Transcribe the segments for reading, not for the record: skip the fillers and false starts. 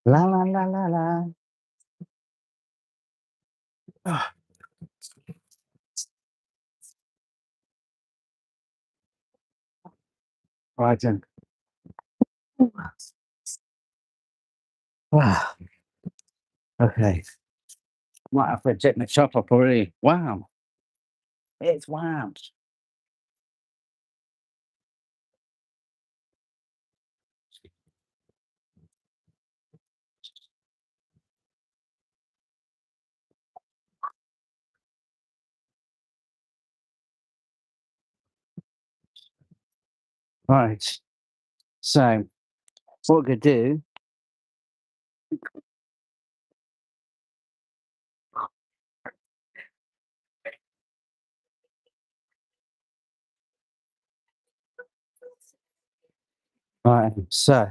La la la la la. Ah, right then. Ah, okay. Might have to check my chop up already. Wow. It's wow. Right. So what we could do, right, so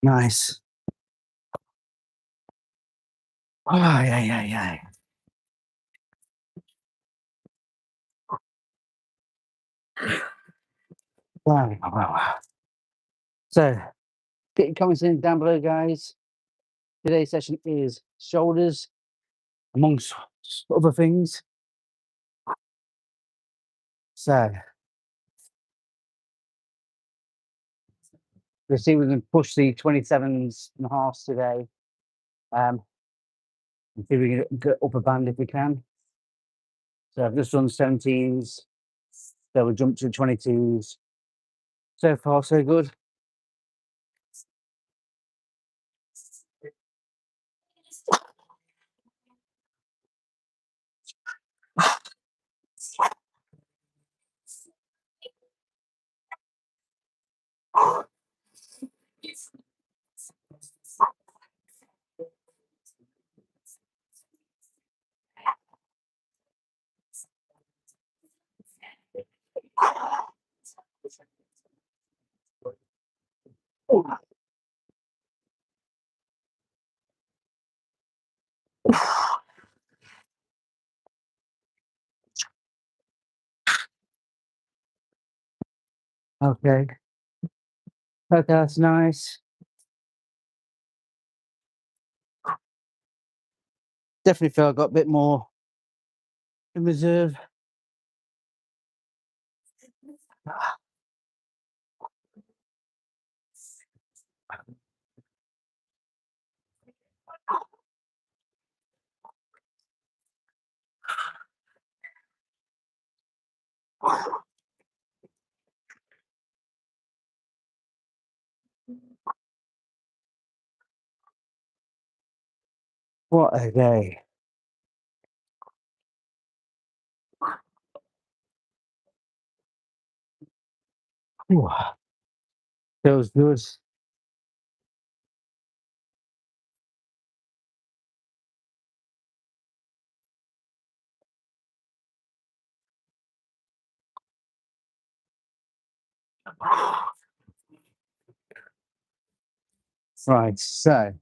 nice. Oh, yeah, yeah, yeah. Wow, wow, wow. So get your comments in down below, guys. Today's session is shoulders, amongst other things. So let's see if we can push the 27s and halves today. And see if we can get upper band if we can. So I've just done 17s. So we'll jump to 22s. So far, so good. Okay. Okay, that's nice. Definitely feel I got a bit more in reserve. What a day. Ooh, feels good. Right, so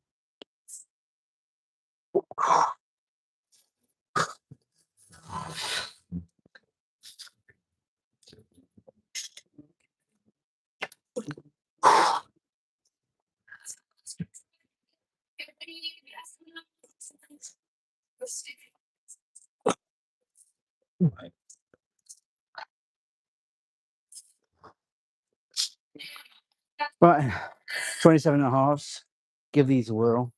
right, 27 and a halves. Give these a whirl.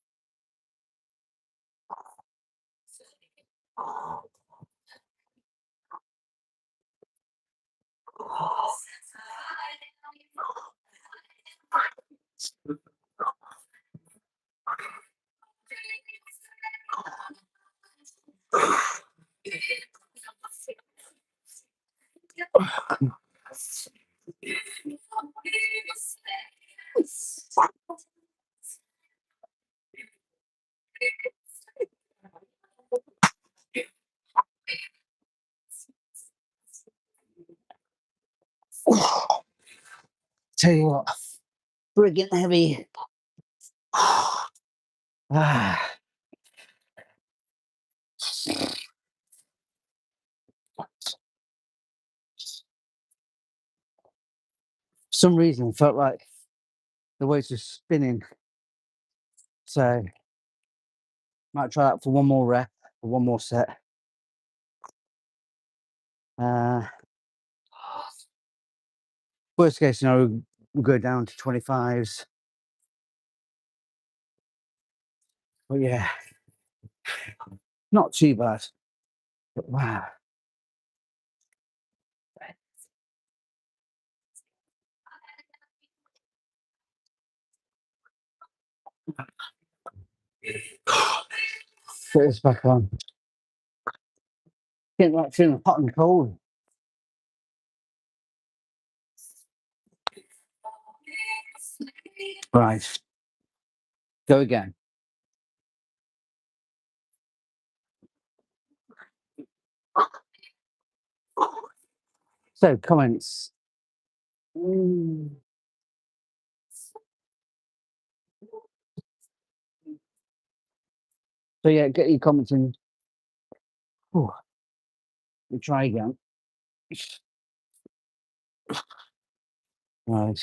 Tell you what, friggin' heavy. Ah. For some reason, it felt like the weights were spinning. So, might try that for one more rep, or one more set. Worst case scenario, we'll go down to 25s. But yeah, not too bad. But wow. Put this back on. Getting like feeling hot and cold. Right. Go again. So, comments. So, yeah, get your comments in. We'll try again. Right.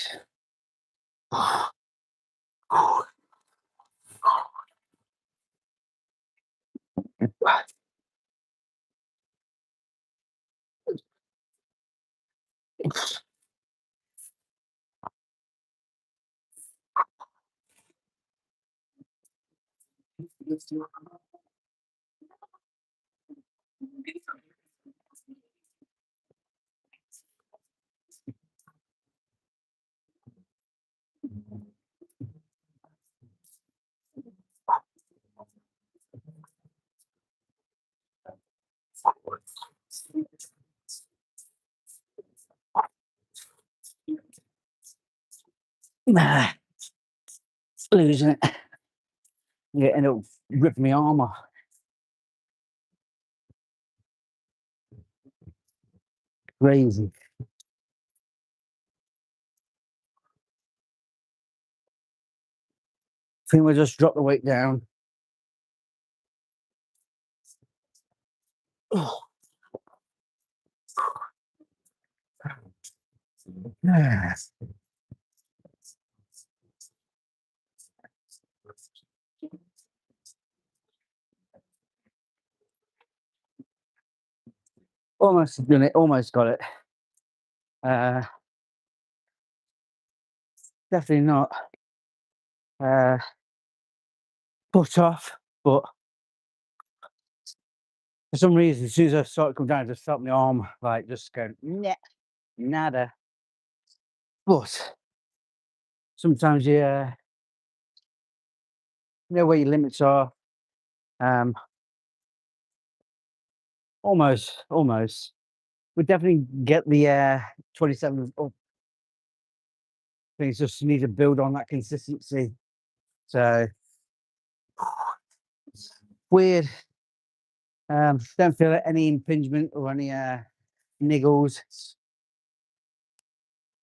Losing it. Yeah, and it'll rip my arm off. Crazy. I think we'll just drop the weight down. Almost done it, almost got it. Definitely not put off, but for some reason, as soon as I started to come down, I just felt my arm like just going, nah, nada. But sometimes you know where your limits are. Almost. We definitely get the 27 up. Things just need to build on that consistency. So weird. Don't feel any impingement or any niggles.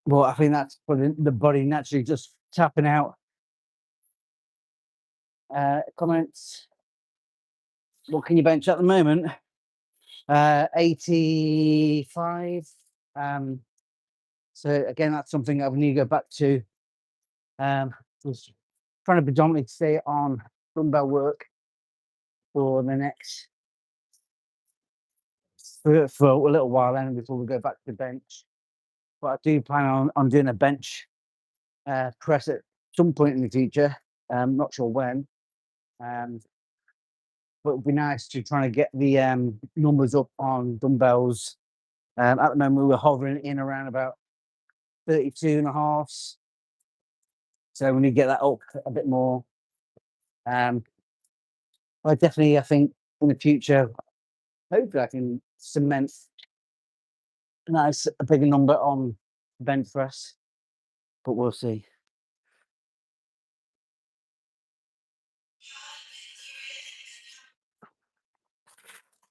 But I think that's for the body naturally just tapping out. Comments. What can you bench at the moment? 85. So again, that's something I need to go back to. Just trying to predominantly stay on dumbbell work for the next for a little while then before we go back to the bench. But I do plan on doing a bench press at some point in the future. Not sure when. but it'd be nice to try to get the numbers up on dumbbells. At the moment, we're hovering in around about 32 and a halves. So we need to get that up a bit more. I definitely, I think in the future, hopefully I can cement a bigger number on bench press, but we'll see.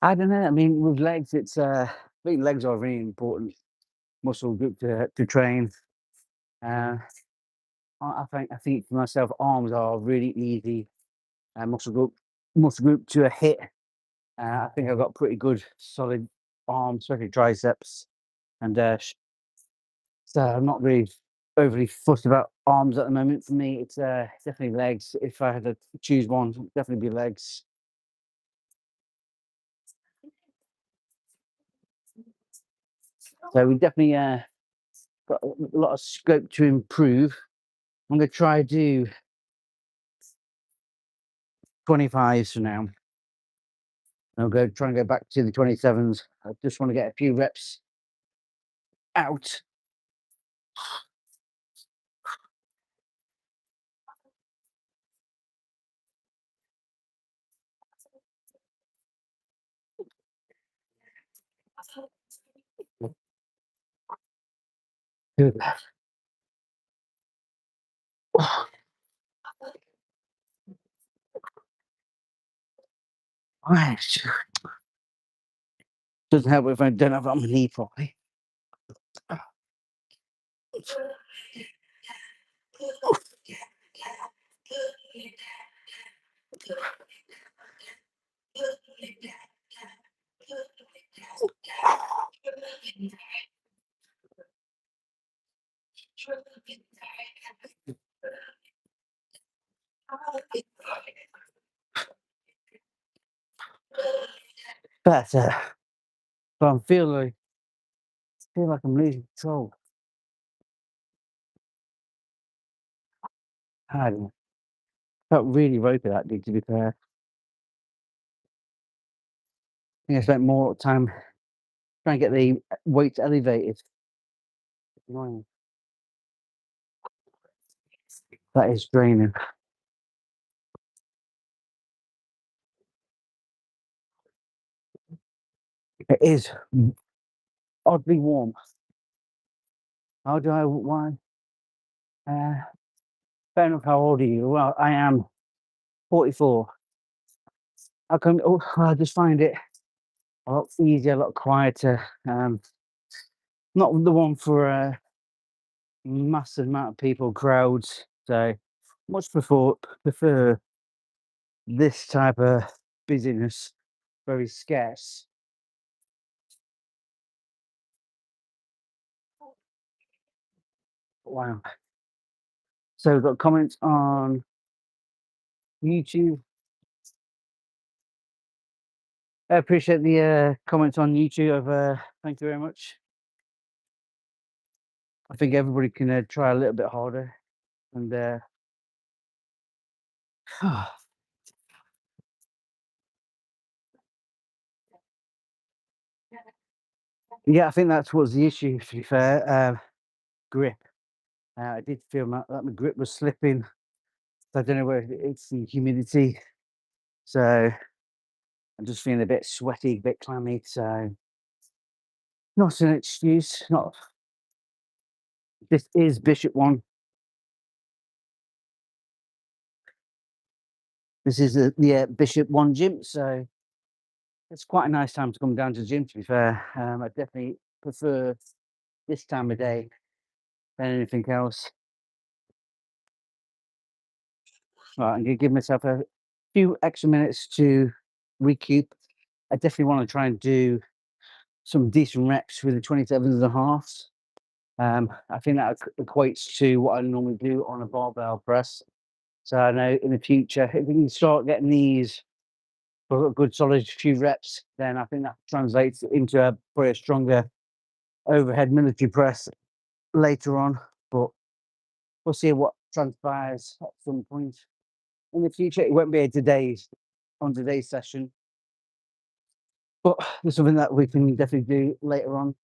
I don't know. I mean, with legs, I think legs are a really important muscle group to train. Uh, I think for myself, arms are really easy muscle group to a hit. I think I've got pretty good solid arms, especially triceps, and so I'm not really overly fussed about arms at the moment. For me, it's definitely legs. If I had to choose one, it'd definitely be legs. So we definitely got a lot of scope to improve. I'm going to try do 25s for now. I'll try and go back to the 27s. I just want to get a few reps out. Good. Right. Doesn't help if I don't have it on my knee properly. Better. But I'm feel like I'm losing control. I don't know. Felt really ropey that day, to be fair. I think I spent more time trying to get the weights elevated. Annoying. That is draining. It is oddly warm. How do I why? Fair enough, how old are you? Well, I am 44. I just find it a lot easier, a lot quieter. Not the one for a massive amount of people, crowds. So much prefer this type of busyness, very scarce. Wow. So we've got comments on YouTube. I appreciate the comments on YouTube. Thank you very much. I think everybody can try a little bit harder, and yeah, I think that's what's the issue. To be fair, grip. I did feel that my grip was slipping. So I don't know whether it's the humidity. So I'm just feeling a bit sweaty, a bit clammy. So not an excuse. Not this is Bishop One. This is the Bishop One gym. So it's quite a nice time to come down to the gym. To be fair, I definitely prefer this time of day than anything else. Right, I'm gonna give myself a few extra minutes to recoup. I definitely want to try and do some decent reps with the 27s and a halves. I think that equates to what I normally do on a barbell press. So I know in the future, if we can start getting these for a good solid few reps, then I think that translates into probably a stronger overhead military press later on. But we'll see what transpires at some point in the future. It won't be a today's on today's session, but there's something that we can definitely do later on.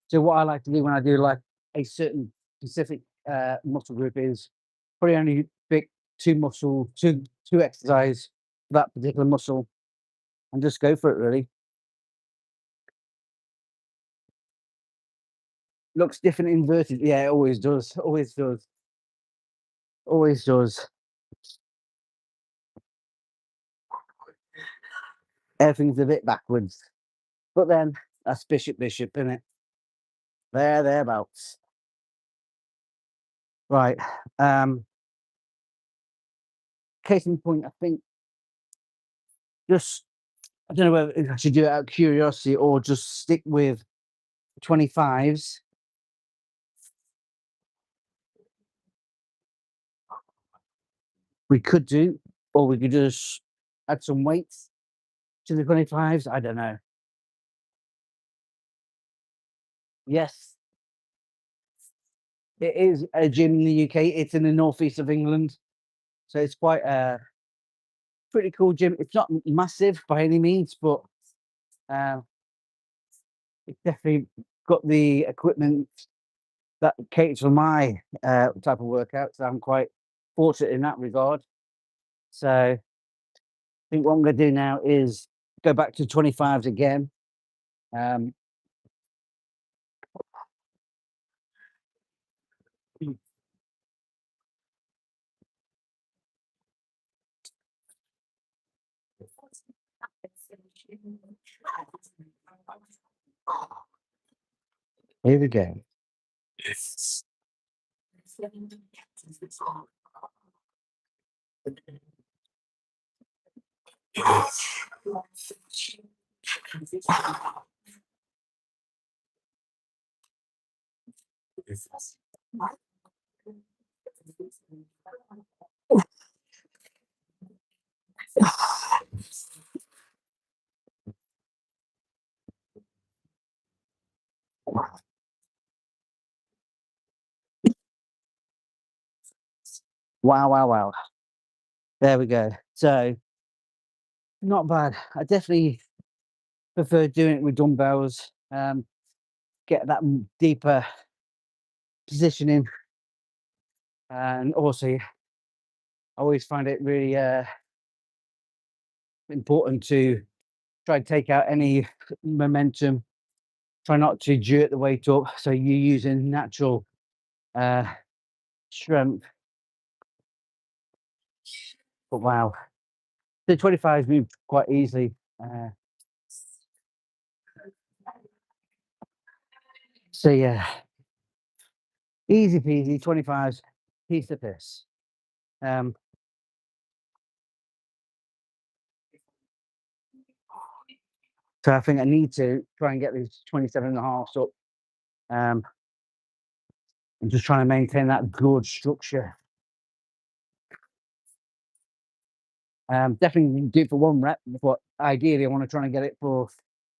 So what I like to do when I do like a certain specific muscle group is probably only pick two exercise for that particular muscle and just go for it really. Looks different inverted. Yeah, it always does. Always does. Always does. Everything's a bit backwards. But then that's bishop, isn't it? Thereabouts. Right. Case in point, I think just I don't know whether I should do it out of curiosity or just stick with 25s. We could do, or we could just add some weights to the 25s. I don't know. Yes, it is a gym in the UK. It's in the northeast of England, so it's quite a pretty cool gym. It's not massive by any means, but uh, it's definitely got the equipment that caters for my type of workout. So I'm quite fortunate in that regard. So I think what I'm going to do now is go back to 25s again. Um, Here we go. Wow, wow, wow. There we go. So not bad. I definitely prefer doing it with dumbbells. Get that deeper positioning, and also I always find it really important to try and take out any momentum. Try not to jerk the weight up, so you're using natural uh, strength. But wow, the 25s move quite easily. So yeah, easy peasy. 25s, piece of piss. Um, so I think I need to try and get these 27 and a half up. Um, I'm just trying to maintain that good structure. Definitely do it for one rep, but ideally I want to try and get it for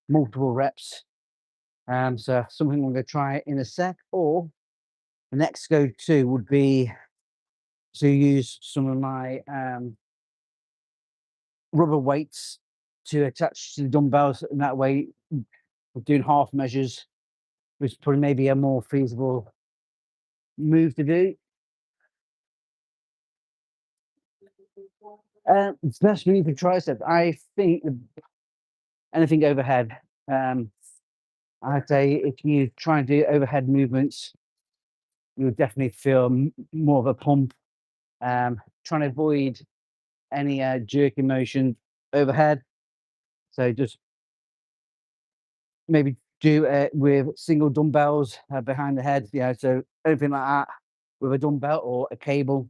multiple reps. So something I'm going to try in a sec, or the next go to would be to use some of my rubber weights to attach to the dumbbells, and that way we're doing half measures, which is probably maybe a more feasible move to do. Especially for triceps, I think anything overhead. I'd say if you try and do overhead movements, you'll definitely feel more of a pump. Trying to avoid any jerking motion overhead. So just maybe do it with single dumbbells behind the head. So anything like that with a dumbbell or a cable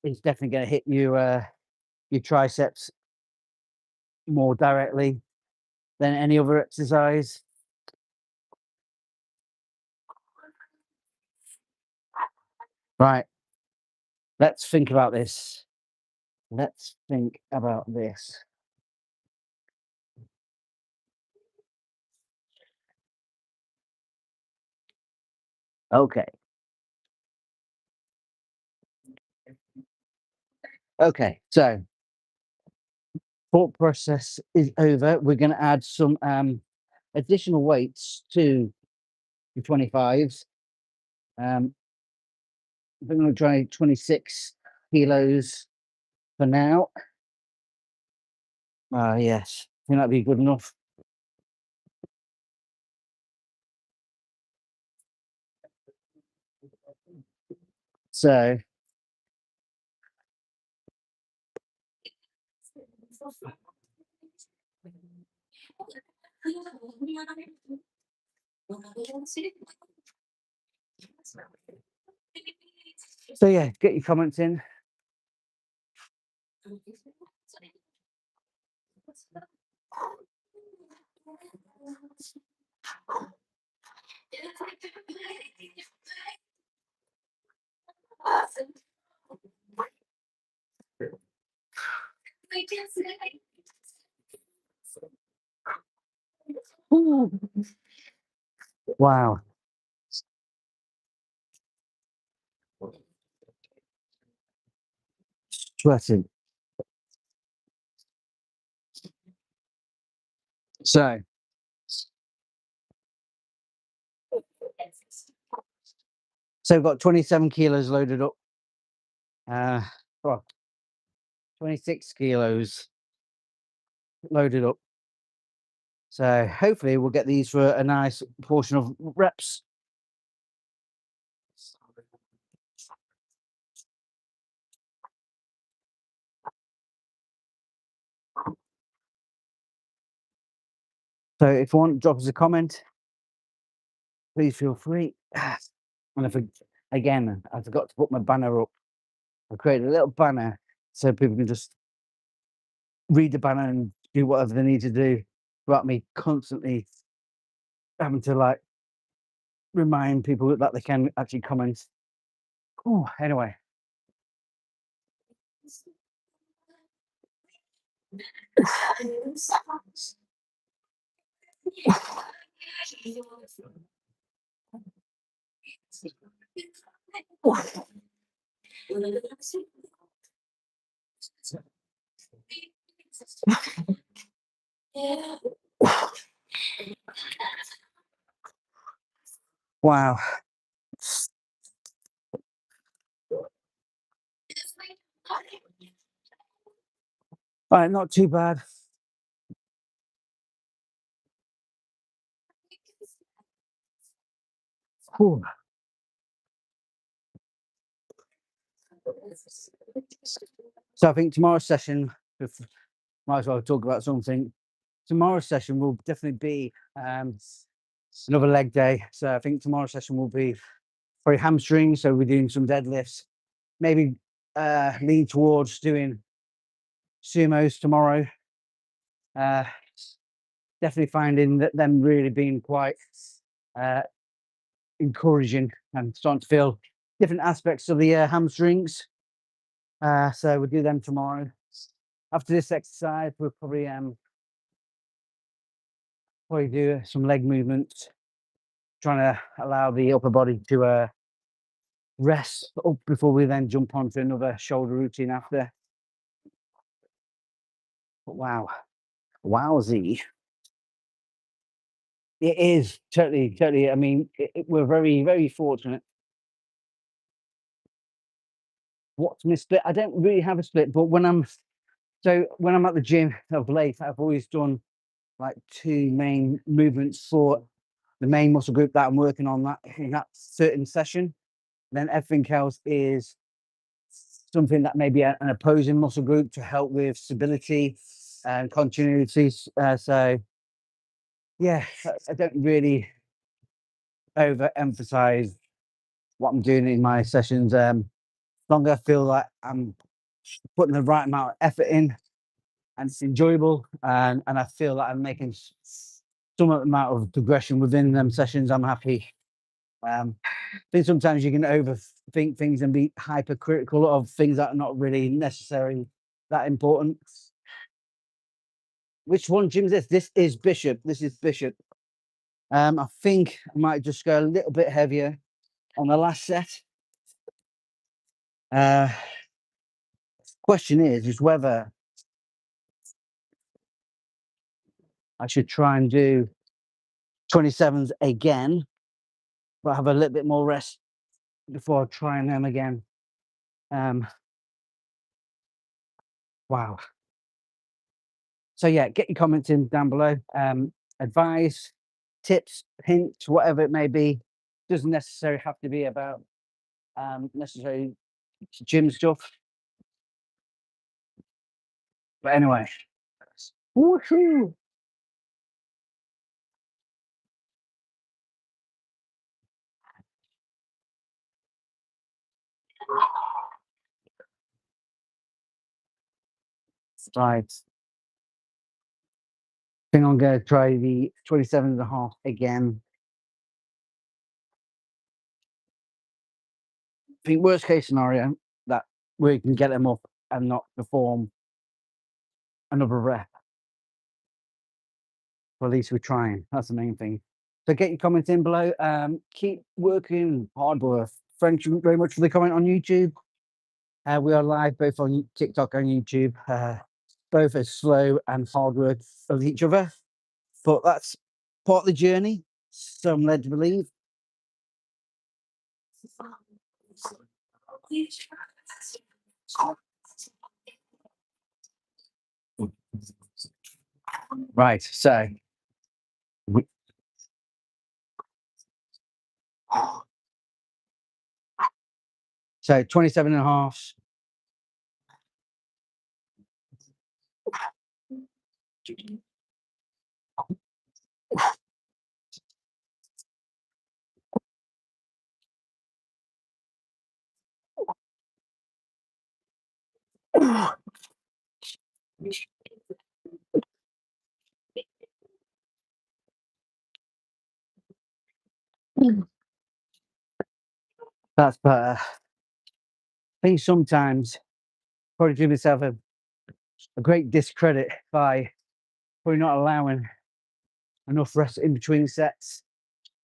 is definitely going to hit your triceps more directly than any other exercise. Right. Let's think about this. Let's think about this. Okay. Okay, so thought process is over. We're going to add some additional weights to the 25s. I'm going to try 26 kilos for now. Yes, I think that'd be good enough. So yeah, get your comments in. Ooh. Wow. Sweating. So we've got 27 kilos loaded up. Well, 26 kilos loaded up. So hopefully we'll get these for a nice portion of reps. So if you want, drop us a comment. Please feel free. And again, I forgot to put my banner up. I created a little banner so people can just read the banner and do whatever they need to do without me constantly having to like remind people that they can actually comment. Oh, anyway. Wow. All right, not too bad. Whew. So I think tomorrow's session, might as well talk about something. Tomorrow's session will definitely be another leg day. So I think tomorrow's session will be probably hamstrings. So we're doing some deadlifts, maybe lean towards doing sumos tomorrow. Definitely finding that them really being quite encouraging and starting to feel different aspects of the hamstrings. So we'll do them tomorrow. After this exercise, we'll probably do some leg movements, trying to allow the upper body to rest up before we then jump onto another shoulder routine after. But wow, wowsy. It is totally. I mean, we're very, very fortunate. What's my split? I don't really have a split, but when I'm at the gym of late, I've always done like two main movements for the main muscle group that I'm working on that in that certain session. Then everything else is something that may be an opposing muscle group to help with stability and continuity. So yeah, I don't really overemphasize what I'm doing in my sessions. Longer I feel like I'm putting the right amount of effort in and it's enjoyable and I feel like I'm making some amount of progression within them sessions, I'm happy. I think sometimes you can overthink things and be hypercritical of things that are not really necessarily that important. Which one gym is this? This is Bishop. This is Bishop. I think I might just go a little bit heavier on the last set. Question is whether I should try and do 27s again, but have a little bit more rest before trying them again. Wow. So yeah, get your comments in down below. Advice, tips, hints, whatever it may be. Doesn't necessarily have to be about necessarily gym stuff. But anyway. Woohoo! Right. I think I'm gonna try the 27.5 again. I think worst case scenario that we can get them up and not perform another rep. Or at least we're trying. That's the main thing. So get your comments in below. Keep working hard work. Thank you very much for the comment on YouTube. We are live both on TikTok and YouTube. Both are slow and hard work of each other, but that's part of the journey. So I'm led to believe. Right. So we, so 27.5. That's better. I think sometimes probably do myself a great discredit by probably not allowing enough rest in between sets.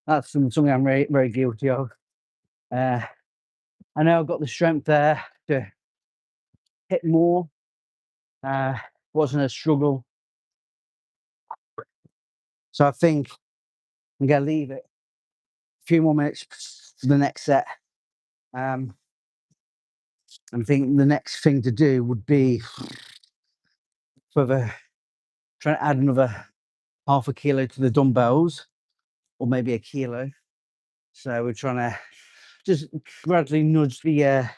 That's something I'm very, very guilty of. I know I've got the strength there to hit more. Wasn't a struggle. So I think I'm going to leave it a few more minutes for the next set. And I think the next thing to do would be whether trying to add another half a kilo to the dumbbells or maybe a kilo. So we're trying to just gradually nudge the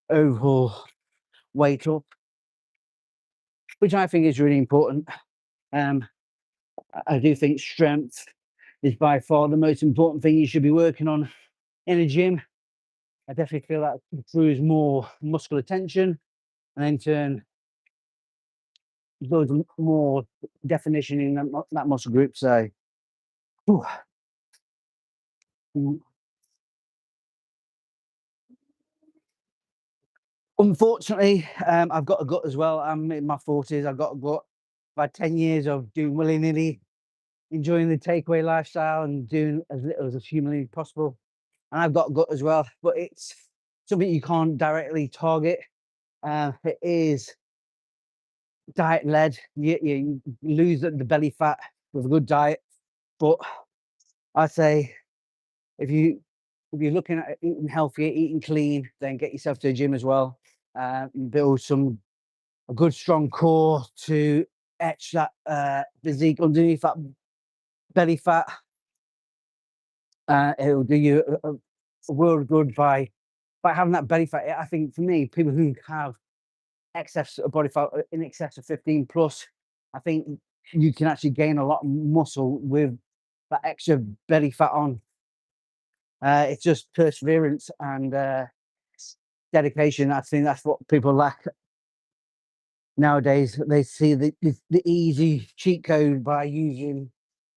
overall weight up, which I think is really important. I do think strength is by far the most important thing you should be working on in a gym. I definitely feel that improves more muscular tension and in turn builds more definition in that muscle group. So, whew. Unfortunately, I've got a gut as well. I'm in my 40s. I've got a gut. I've had 10 years of doing willy-nilly, enjoying the takeaway lifestyle and doing as little as humanly possible. And I've got a gut as well, but it's something you can't directly target. It is diet led. You lose the belly fat with a good diet, but I say if you're looking at eating healthier, eating clean, then get yourself to a gym as well. Build a good strong core to etch that physique underneath that belly fat. It'll do you a world of good by having that belly fat. I think for me, people who have excess of body fat in excess of 15 plus, I think you can actually gain a lot of muscle with that extra belly fat on. It's just perseverance and dedication. I think that's what people lack nowadays. They see the easy cheat code by using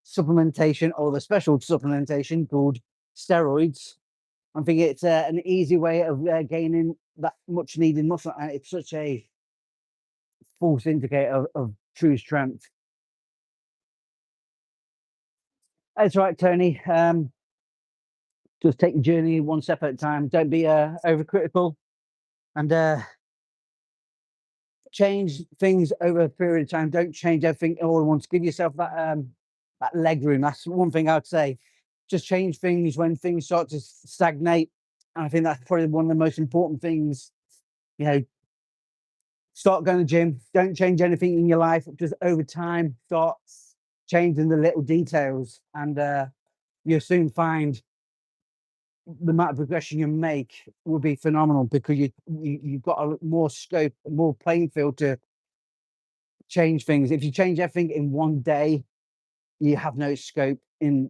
supplementation or the special supplementation called steroids. I think it's an easy way of gaining that much needed muscle, and it's such a false indicator of true strength. That's right, Tony. Just take the journey one step at a time. Don't be overcritical, and change things over a period of time. Don't change everything all at once. Give yourself that leg room. That's one thing I'd say. Just change things when things start to stagnate. And I think that's probably one of the most important things. You know, start going to the gym. Don't change anything in your life. Just over time, start changing the little details, and you'll soon find the amount of progression you make will be phenomenal, because you've got a more scope, more playing field to change things. If you change everything in one day, you have no scope to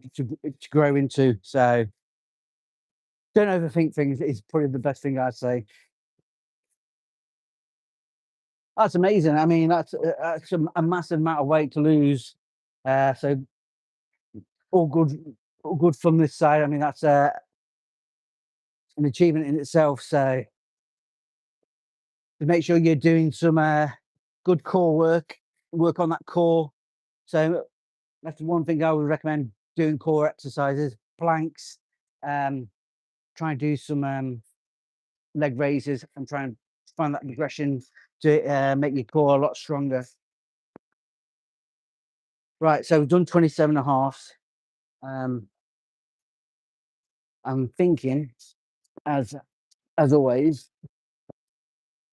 grow into. So don't overthink things is probably the best thing I'd say. That's amazing. I mean, that's a massive amount of weight to lose. So all good, all good from this side. I mean, that's an achievement in itself. So to make sure you're doing some good core work on that core. So that's one thing I would recommend doing: core exercises, planks, um, try and do some leg raises, and try and find that progression to make your core a lot stronger. Right, so we've done 27 and a half. I'm thinking, as always,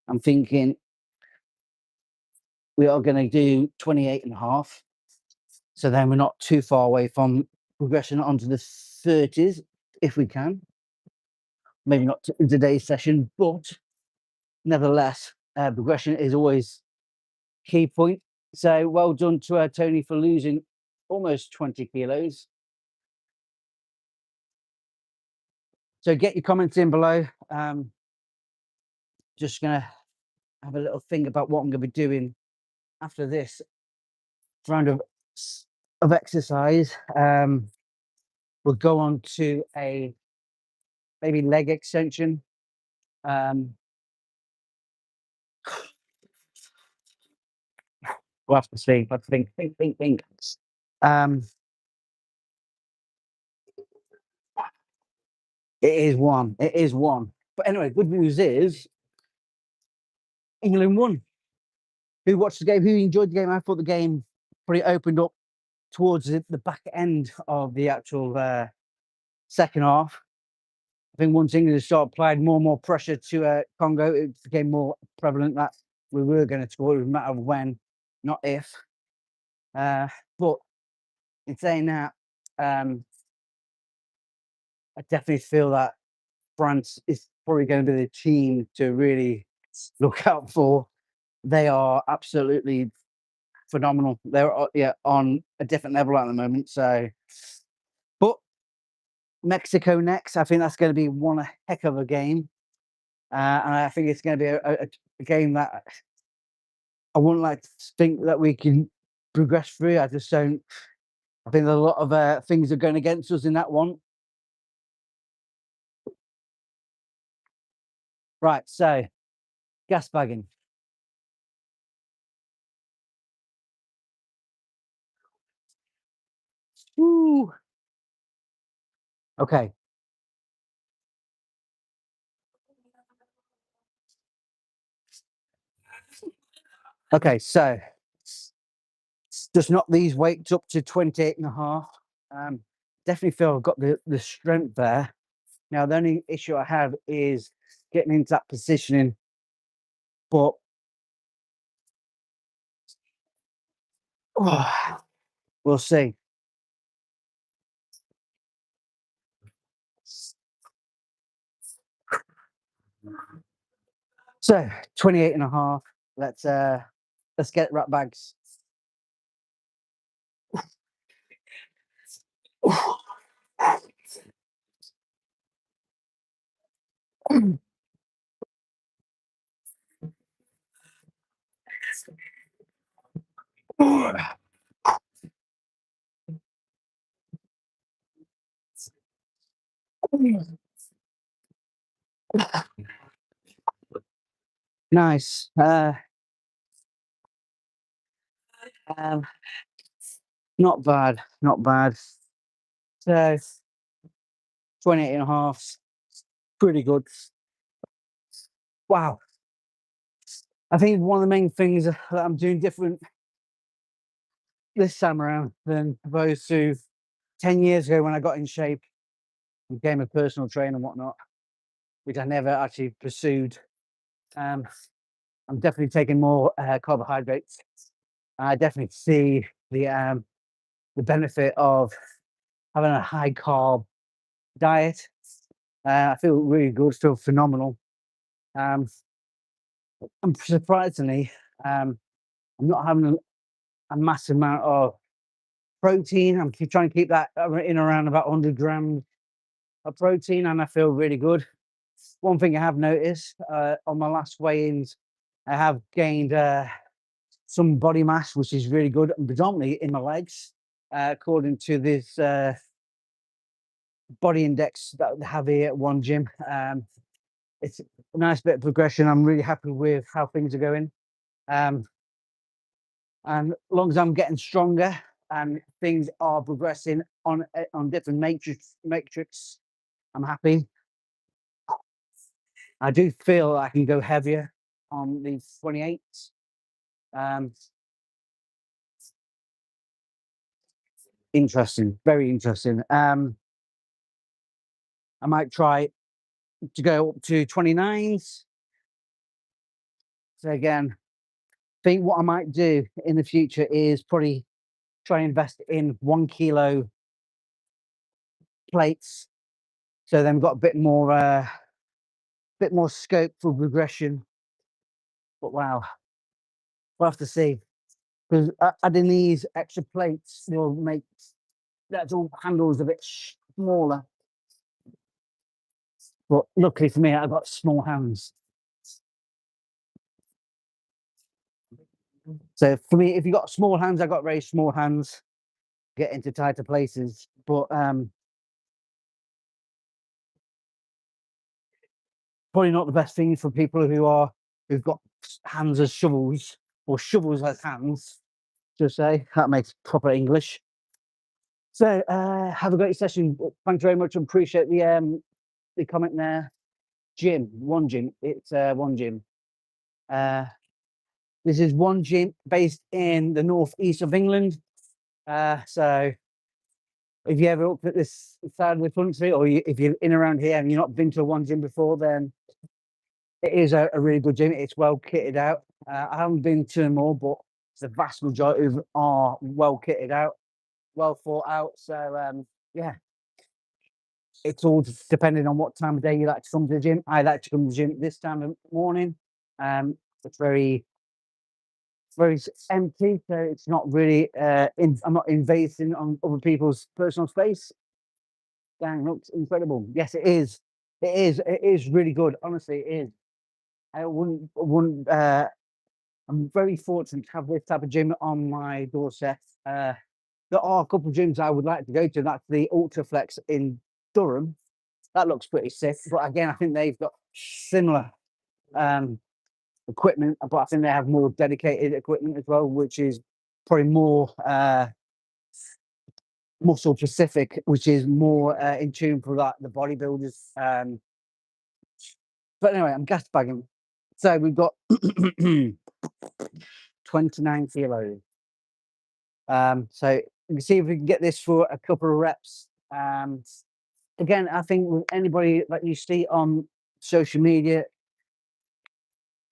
I'm thinking we are going to do 28 and a half. So then we're not too far away from progression onto the 30s, if we can. Maybe not in today's session, but nevertheless, progression is always key point. So well done to Tony for losing almost 20 kilos. So get your comments in below. Just gonna have a little think about what I'm gonna be doing after this round of exercise. We'll go on to a maybe leg extension. We'll have to see. Let's think. Um, it is one. It is one. But anyway, good news is England won. Who watched the game? Who enjoyed the game? I thought the game probably opened up towards the back end of the actual second half. I think once England started applying more and more pressure to Congo, it became more prevalent that we were going to score. It was a matter of when, not if. But in saying that, I definitely feel that France is probably going to be the team to really look out for. They are absolutely phenomenal. They're on a different level at the moment. So, but Mexico next, I think that's going to be one heck of a game, and I think it's going to be a game that I wouldn't like to think that we can progress through. I just don't. I think there's a lot of things are going against us in that one. Right, so gas bagging. Woo. Okay. Okay, so just knock these weights up to 28 and a half. Definitely feel I've got the strength there. Now, the only issue I have is getting into that positioning, but we'll see. So 28 and a half. Let's get rat bags. Nice. Um, not bad, not bad. So 28 and a half, pretty good. Wow. I think one of the main things that I'm doing different this time around than opposed to 10 years ago when I got in shape, became a personal trainer and whatnot, which I never actually pursued. Um, I'm definitely taking more carbohydrates. I definitely see the benefit of having a high carb diet. I feel really good, still phenomenal. Um, and surprisingly, I'm not having a massive amount of protein. I'm trying to keep that in around about 100 grams of protein, and I feel really good. One thing I have noticed on my last weigh-ins, I have gained some body mass, which is really good, and predominantly in my legs, according to this body index that they have here at One Gym. It's a nice bit of progression. I'm really happy with how things are going. And as long as I'm getting stronger and things are progressing on different matrix, I'm happy. I do feel I can go heavier on the 28s. Interesting, very interesting. I might try to go up to 29s. So again, think what I might do in the future is probably try and invest in 1 kilo plates. So then we've got a bit more scope for progression. But wow, we'll have to see. Because adding these extra plates will make the actual handles a bit smaller. But luckily for me, I've got small hands. So for me, if you've got small hands, I've got very small hands, get into tighter places. But probably not the best thing for people who've got hands as shovels or shovels as hands, to say. That makes proper English. So have a great session. Thanks very much. Appreciate the comment there. Gym, One Gym. It's One Gym. This is One Gym based in the northeast of England. So if you ever looked at this side of the country, or if you're in around here and you've not been to a One Gym before, then it is a really good gym. It's well kitted out. I haven't been to them all, but the vast majority of them are well kitted out, well thought out. So yeah, it's all depending on what time of day you like to come to the gym. I like to come to the gym this time of morning. It's very empty, so it's not really. I'm not invading on other people's personal space. Dang, looks incredible. Yes, it is. It is. It is really good. Honestly, it is. I wouldn't. I'm very fortunate to have this type of gym on my doorstep. There are a couple of gyms I would like to go to. That's the Ultraflex in Durham. That looks pretty sick. But again, I think they've got similar equipment, but I think they have more dedicated equipment as well, which is probably more muscle specific, which is more in tune for like the bodybuilders. But anyway, I'm gas bagging. So we've got 29 kilos. So you can see if we can get this for a couple of reps. Again, I think with anybody that you see on social media,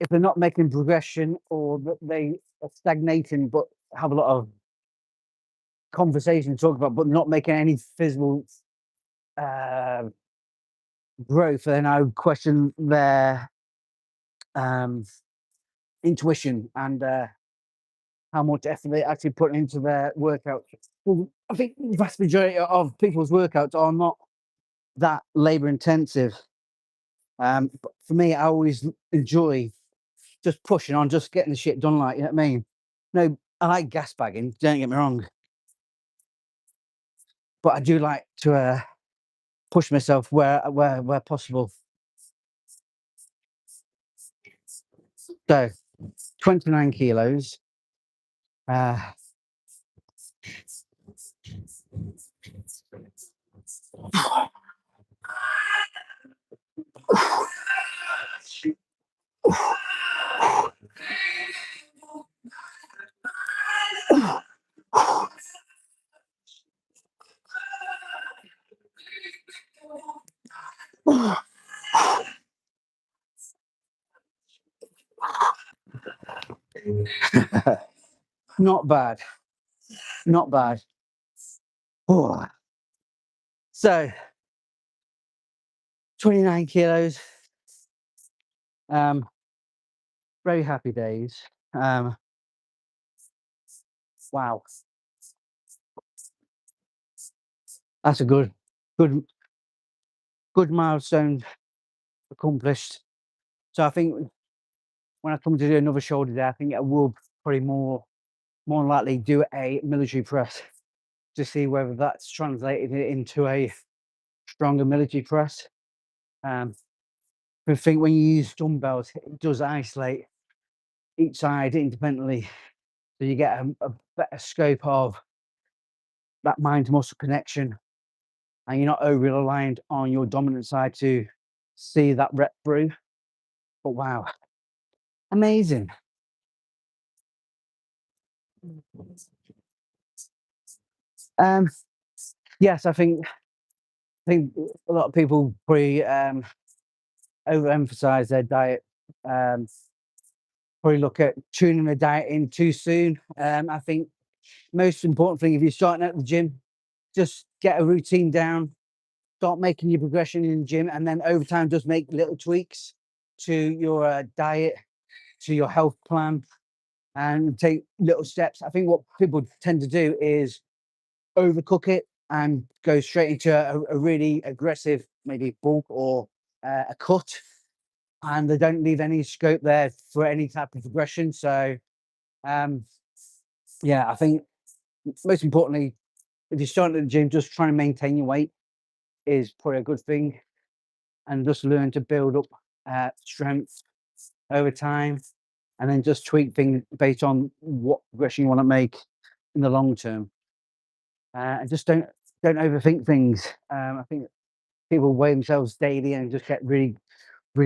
if they're not making progression or that they are stagnating, but have a lot of conversation to talk about, but not making any physical growth, then I would question their intuition and how much effort they actually put into their workouts. Well, I think the vast majority of people's workouts are not that labor intensive. But for me, I always enjoy just pushing on, just getting the shit done. Like, you know what I mean? No, I like gas bagging. Don't get me wrong, but I do like to push myself where possible. So, 29 kilos. Uh, Not bad. Not bad. Oh. So 29 kilos. Very happy days. Wow. That's a good good milestone accomplished. So I think when I come to do another shoulder day, I think I will probably more than likely do a military press to see whether that's translated into a stronger military press. I think when you use dumbbells, it does isolate each side independently, so you get a better scope of that mind to muscle connection, and you're not over reliant on your dominant side to see that rep through. But wow, amazing. Um, yes, I think a lot of people probably overemphasize their diet. Probably look at tuning the diet in too soon. I think most important thing if you're starting at the gym, just get a routine down, start making your progression in the gym, and then over time just make little tweaks to your diet, to your health plan, and take little steps. I think what people tend to do is overcook it and go straight into a really aggressive, maybe bulk or a cut, and they don't leave any scope there for any type of progression. So, um, yeah, I think most importantly, if you're starting at the gym, just trying to maintain your weight is probably a good thing, and just learn to build up strength over time, and then just tweak things based on what progression you want to make in the long term. And just don't overthink things. I think people weigh themselves daily and just get really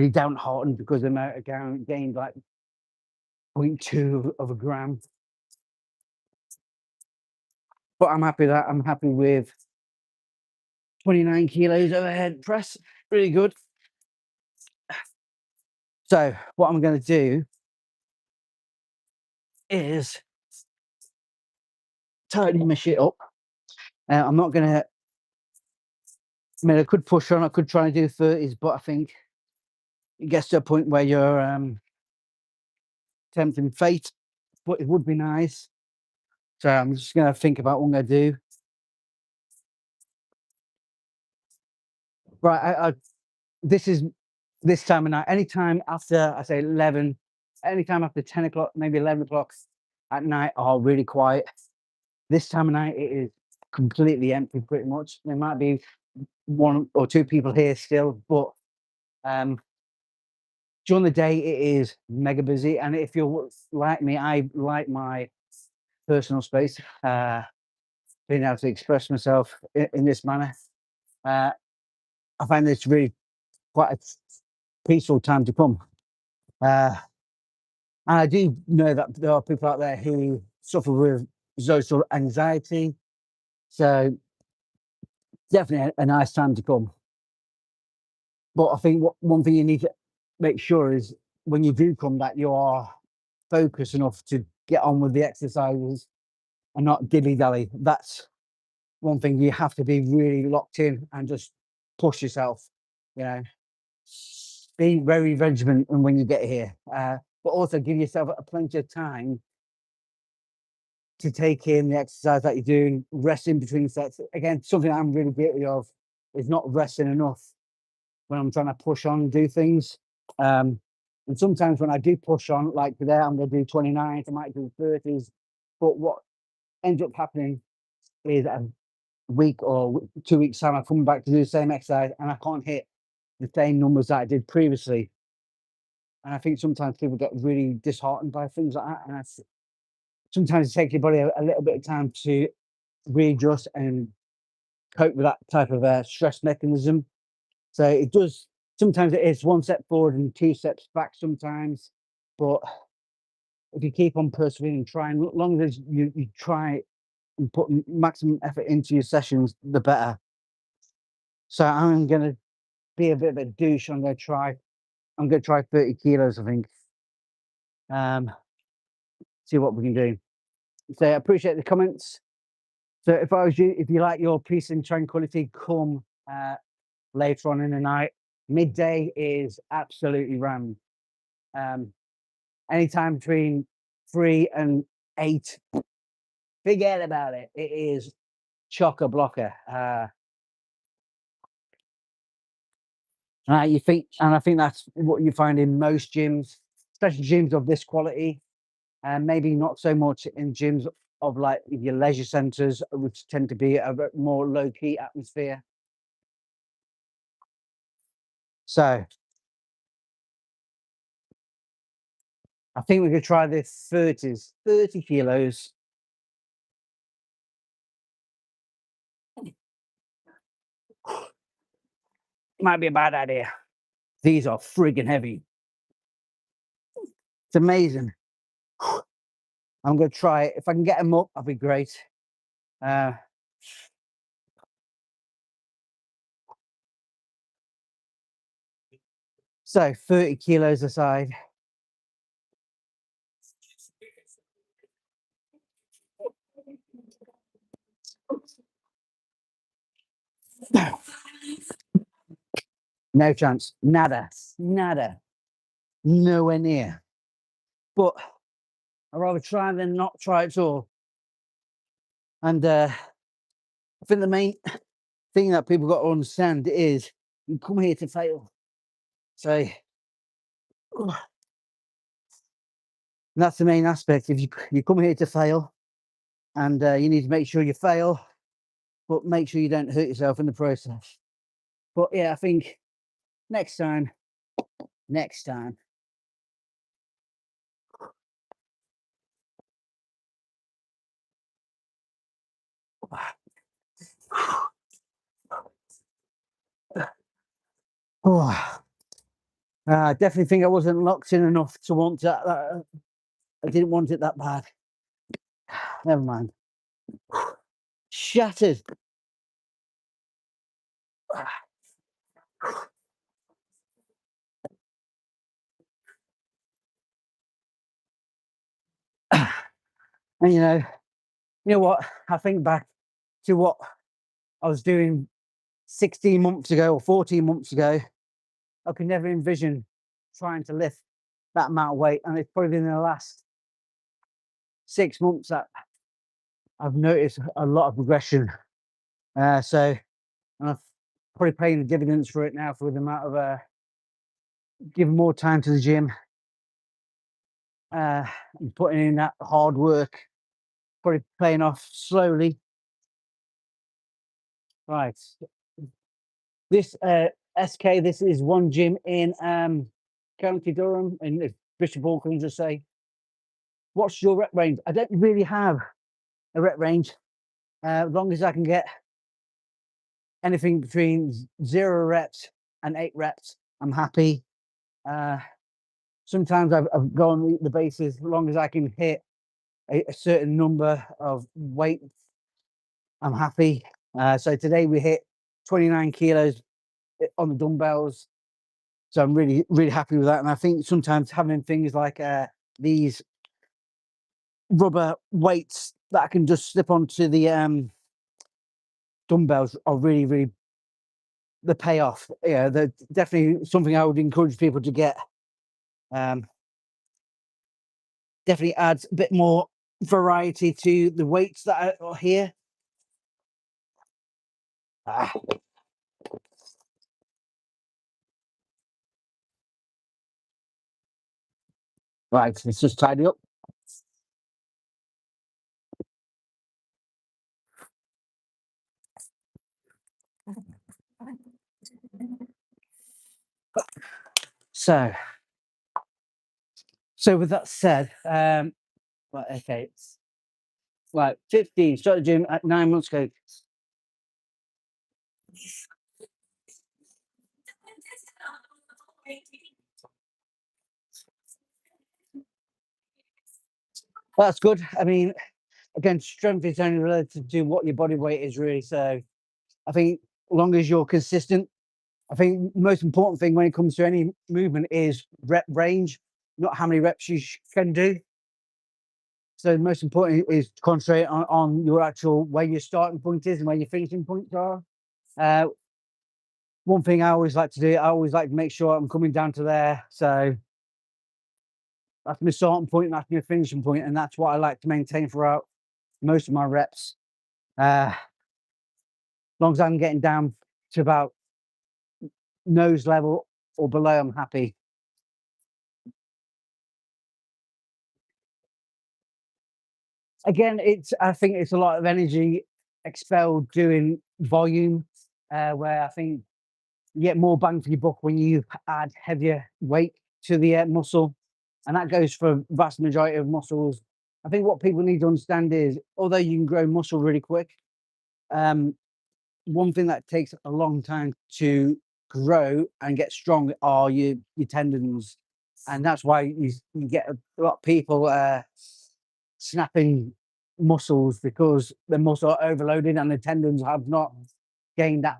downhearted because they might have gained like 0.2 of a gram. But I'm happy with 29 kilos overhead press. Really good. So what I'm going to do is tighten my shit up. I'm not going to. I mean, I could push on. I could try and do 30s, but I think it gets to a point where you're tempting fate. But it would be nice. So I'm just going to think about what I'm going to do. Right. This is this time of night. Anytime after I say 11, anytime after 10 o'clock, maybe 11 o'clock at night, are really quiet. This time of night, it is completely empty, pretty much. There might be one or two people here still, but um, during the day, it is mega busy. And if you're like me, I like my personal space, being able to express myself in this manner. Uh, I find this really quite a peaceful time to come. Uh, and I do know that there are people out there who suffer with social anxiety. So definitely a nice time to come. But I think one thing you need to make sure is when you do come that you are focused enough to get on with the exercises and not dilly dally. That's one thing you have to be really locked in and just push yourself. You know, be very regimented when you get here, but also give yourself a plenty of time to take in the exercise that you're doing, rest in between sets. Again, something I'm really guilty of is not resting enough when I'm trying to push on and do things. And sometimes when I do push on, like today, I'm going to do 29s, I might do 30s. But what ends up happening is a week or 2 weeks time, I come back to do the same exercise and I can't hit the same numbers that I did previously. And I think sometimes people get really disheartened by things like that. And sometimes it takes your body a little bit of time to readjust and cope with that type of stress mechanism. So it does. Sometimes it is one step forward and two steps back. Sometimes, but if you keep on persevering, trying, as long as you try and put maximum effort into your sessions, the better. So I'm gonna be a bit of a douche. I'm gonna try 30 kilos, I think. See what we can do. So I appreciate the comments. So if I was you, if you like your peace and tranquility, come later on in the night. Midday is absolutely rammed. Anytime between 3 and 8, forget about it. It is chocker blocker. You think, and I think that's what you find in most gyms, especially gyms of this quality, and maybe not so much in gyms of like your leisure centres, which tend to be a bit more low key atmosphere. So I think we could try the 30s, 30 kilos. Might be a bad idea. These are friggin' heavy. It's amazing. I'm gonna try it. If I can get them up, that'll be great. So 30 kilos aside. No chance. Nada. Nada. Nowhere near. But I'd rather try than not try at all. And I think the main thing that people got to understand is you come here to fail. So that's the main aspect. If you come here to fail, and you need to make sure you fail, but make sure you don't hurt yourself in the process. But yeah, I think next time. Oh, I definitely think I wasn't locked in enough to want that. I didn't want it that bad. Never mind. Shattered. And you know what? I think back to what I was doing 16 months ago or 14 months ago. I could never envision trying to lift that amount of weight, and it's probably in the last 6 months that I've noticed a lot of progression. So, and I've probably paying the dividends for it now for the amount of giving more time to the gym, and putting in that hard work, probably paying off slowly. Right. This SK, this is one gym in County Durham, in Bishop Auckland, just say. What's your rep range? I don't really have a rep range. As long as I can get anything between 0 reps and 8 reps, I'm happy. Sometimes I've gone the bases as long as I can hit a certain number of weight, I'm happy. So today we hit 29 kilos on the dumbbells. So I'm really, really happy with that. And I think sometimes having things like these rubber weights that I can just slip onto the dumbbells are really, really the payoff. Yeah, they're definitely something I would encourage people to get. Definitely adds a bit more variety to the weights that are here. Right, let's just tidy up. So with that said, right, okay, right, 15, started the gym at 9 months ago. That's good. I mean, again, strength is only related to what your body weight is really. So I think as long as you're consistent, I think the most important thing when it comes to any movement is rep range, not how many reps you can do. So the most important is to concentrate on your actual where your starting point is and where your finishing points are. Uh, One thing I always like to do, I always like to make sure I'm coming down to there. So that's my starting point, and that's my finishing point, and that's what I like to maintain throughout most of my reps. As long as I'm getting down to about nose level or below, I'm happy. Again, I think it's a lot of energy expelled doing volume, where I think you get more bang for your buck when you add heavier weight to the muscle, and that goes for vast majority of muscles. I think what people need to understand is, although you can grow muscle really quick, um, one thing that takes a long time to grow and get strong are your tendons, and that's why you get a lot of people snapping muscles because the muscle are overloaded and the tendons have not gained that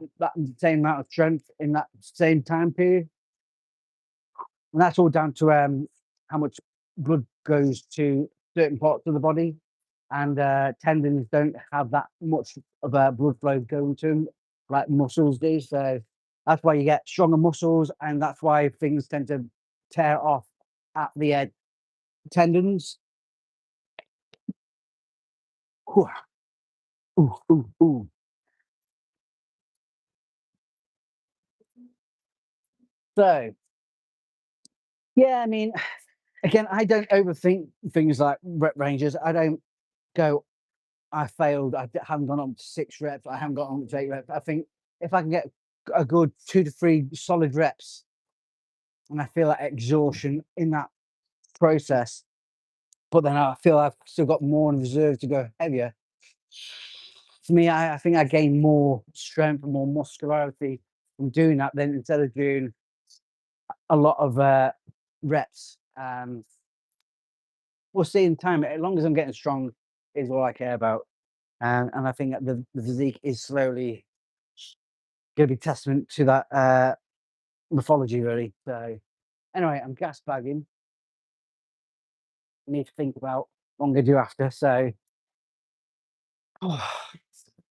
same amount of strength in that same time period, and that's all down to how much blood goes to certain parts of the body, and tendons don't have that much of a blood flow going to them like muscles do. So that's why you get stronger muscles, and that's why things tend to tear off at the tendons. Ooh, ooh, ooh, ooh. So yeah, I mean, again, I don't overthink things like rep ranges. I don't go, I failed. Haven't gone on to 6 reps. I haven't got on to 8 reps. I think if I can get a good 2 to 3 solid reps, and I feel that exhaustion in that process, but then I feel I've still got more in reserve to go heavier. For me, I think I gain more strength and more muscularity from doing that than instead of doing a lot of reps. We'll see in time. As long as I'm getting strong, is all I care about. And I think that the physique is slowly going to be testament to that mythology, really. So anyway, I'm gas bagging. Need to think about what I'm going to do after. So,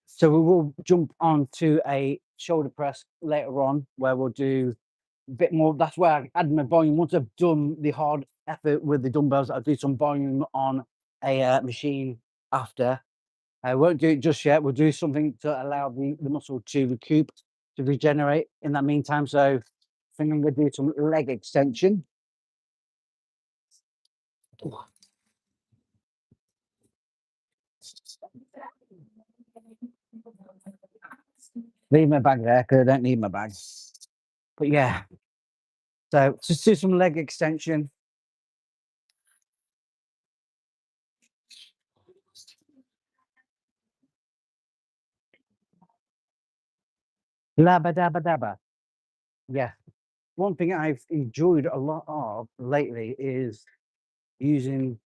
so we will jump on to a shoulder press later on, where we'll do a bit more. That's where I add my volume. Once I've done the hard effort with the dumbbells, I'll do some volume on a machine after. I won't do it just yet. We'll do something to allow the muscle to recoup, to regenerate in that meantime. So I think I'm going to do some leg extension. Leave my bag there because I don't need my bag. But yeah, so just do some leg extension. Labba dabba dabba. Yeah. One thing I've enjoyed a lot of lately is using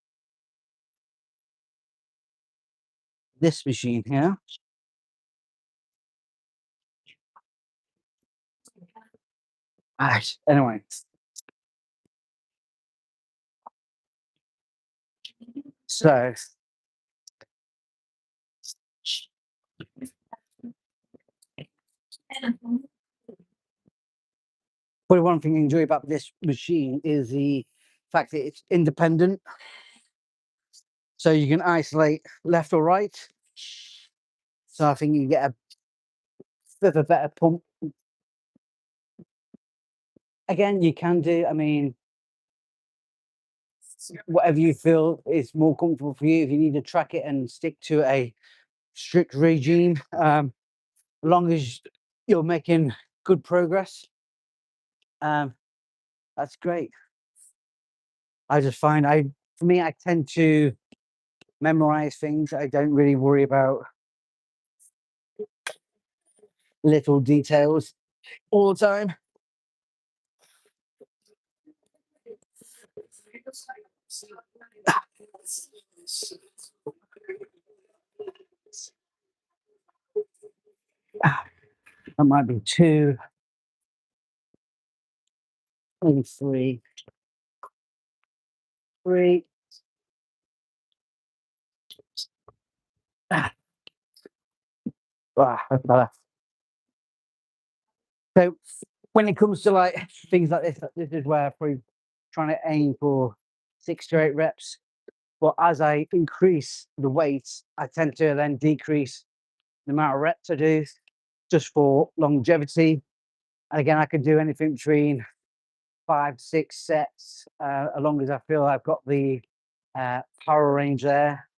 this machine here. Anyway, so but one thing I enjoy about this machine is the fact that it's independent. So you can isolate left or right. So I think you get a bit of a better pump. Again, you can do, I mean, whatever you feel is more comfortable for you. If you need to track it and stick to a strict regime, as long as you're making good progress, um, that's great. I just find for me, I tend to memorize things. I don't really worry about little details all the time. Ah, that might be two, maybe three, three. Ah, that's better. So when it comes to like things like this is where I'm probably trying to aim for 6 to 8 reps. But as I increase the weight, I tend to then decrease the amount of reps I do just for longevity. And again, I can do anything between 5 to 6 sets, as long as I feel I've got the power range there.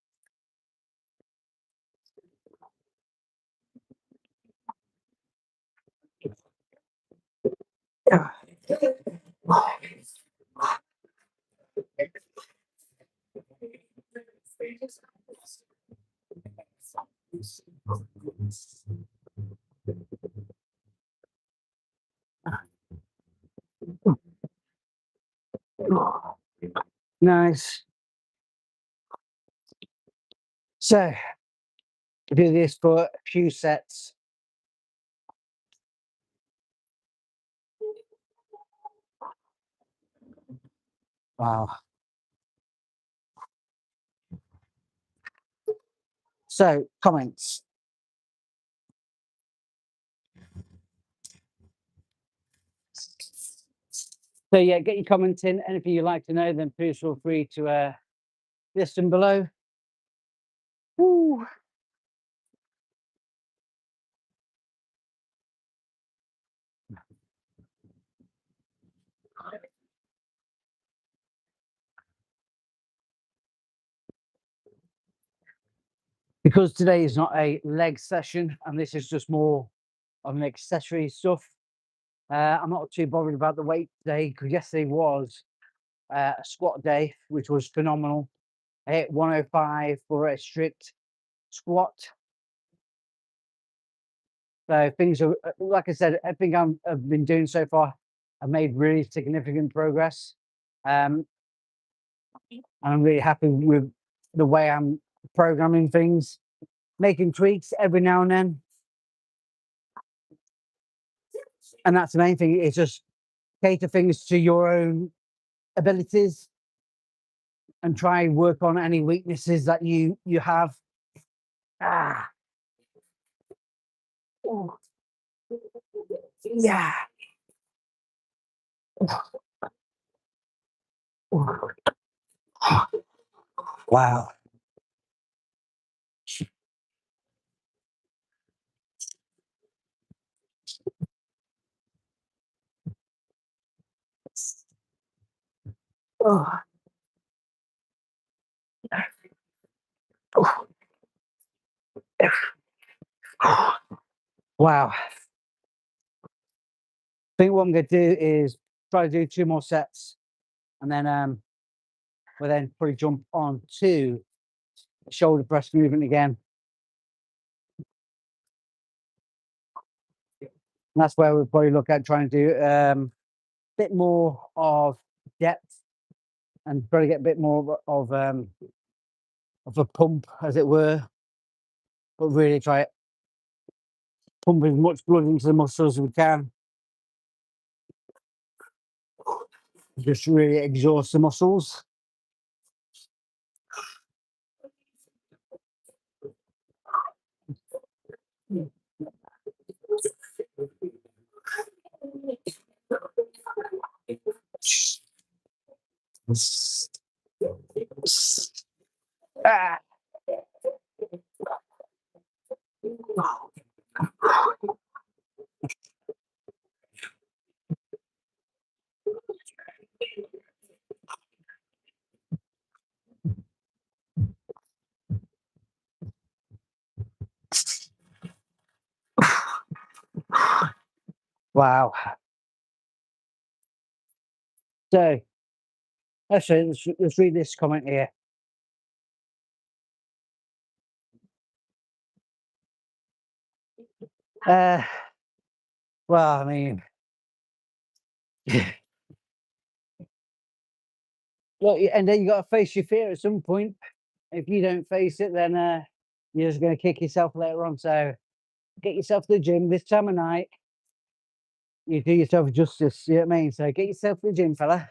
Nice. So do this for a few sets. Wow. So comments. So yeah, get your comments in. Anything you'd like to know, then please feel free to list them below. Woo. Because today is not a leg session and this is just more of an accessory stuff, I'm not too bothered about the weight today because yesterday was a squat day, which was phenomenal. I hit 105 for a strict squat. So things are, like I said, everything I've been doing so far, I've made really significant progress. And I'm really happy with the way I'm programming things, making tweaks every now and then. And that's the main thing. It's just cater things to your own abilities and try and work on any weaknesses that you have. Ah. Ooh. Yeah. Ooh. Wow. Oh. Wow. I think what I'm going to do is try to do 2 more sets, and then we'll then probably jump on to shoulder press movement again. And that's where we'll probably look at trying to do a bit more of depth and probably get a bit more of a pump, as it were, but really try it pump as much blood into the muscles as we can. Just really exhaust the muscles. Ah. Wow. So actually, let's read this comment here. Well, I mean, well, and then you got to face your fear at some point. If you don't face it, then you're just going to kick yourself later on. So get yourself to the gym this time of night. You do yourself justice. You know what I mean? So get yourself to the gym, fella.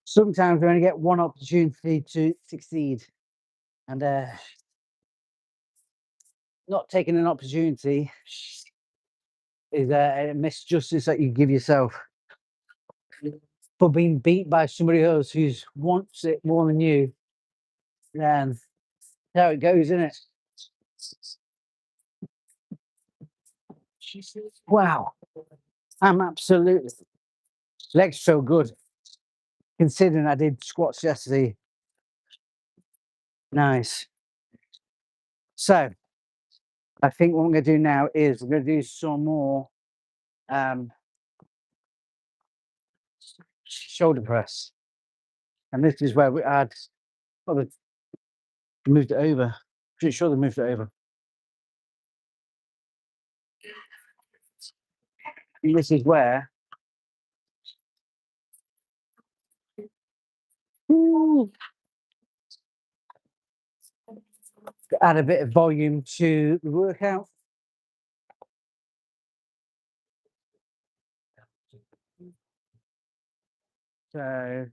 Sometimes we only get one opportunity to succeed, and not taking an opportunity is a misjustice that you give yourself for being beat by somebody else who wants it more than you. Then that's how it goes, isn't it? Wow, I'm absolutely legs so good. Considering I did squats yesterday. Nice. So I think what I'm going to do now is we're going to do some more um, shoulder press, and this is where we add. Oh, they moved it over. Pretty sure they moved it over. And this is where ooh, add a bit of volume to the workout. So I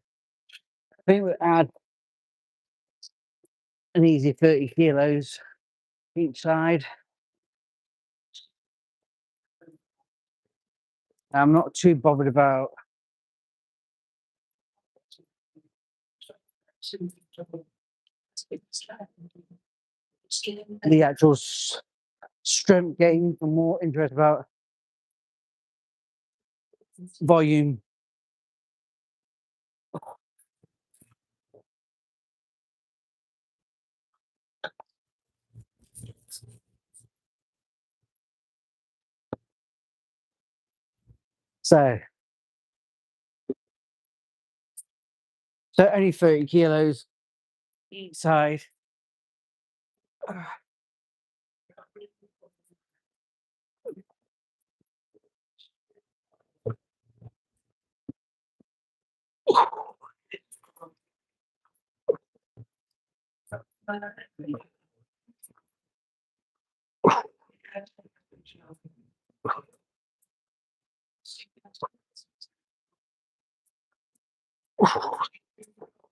think we add an easy 30 kilos each side. I'm not too bothered about the actual strength gain. I'm more interested about volume. So only 30 kilos each side.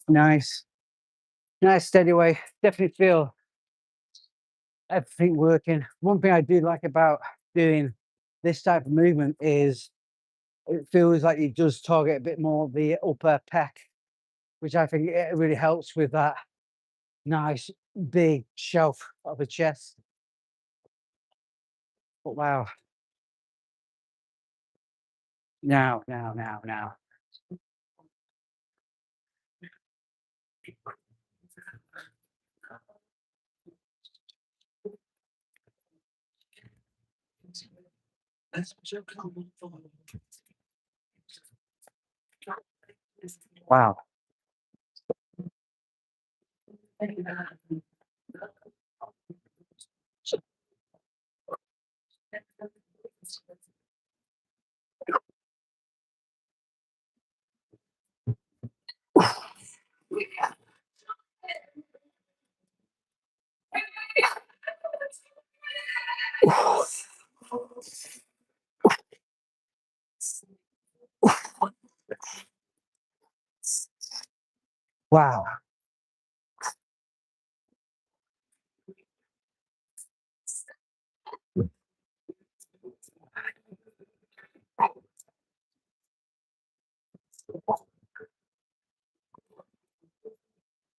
Nice. Nice steady way. Definitely feel everything working. One thing I do like about doing this type of movement is it feels like it does target a bit more the upper pec, which I think it really helps with that nice big shelf of a chest. But wow. Now. Wow. Wow.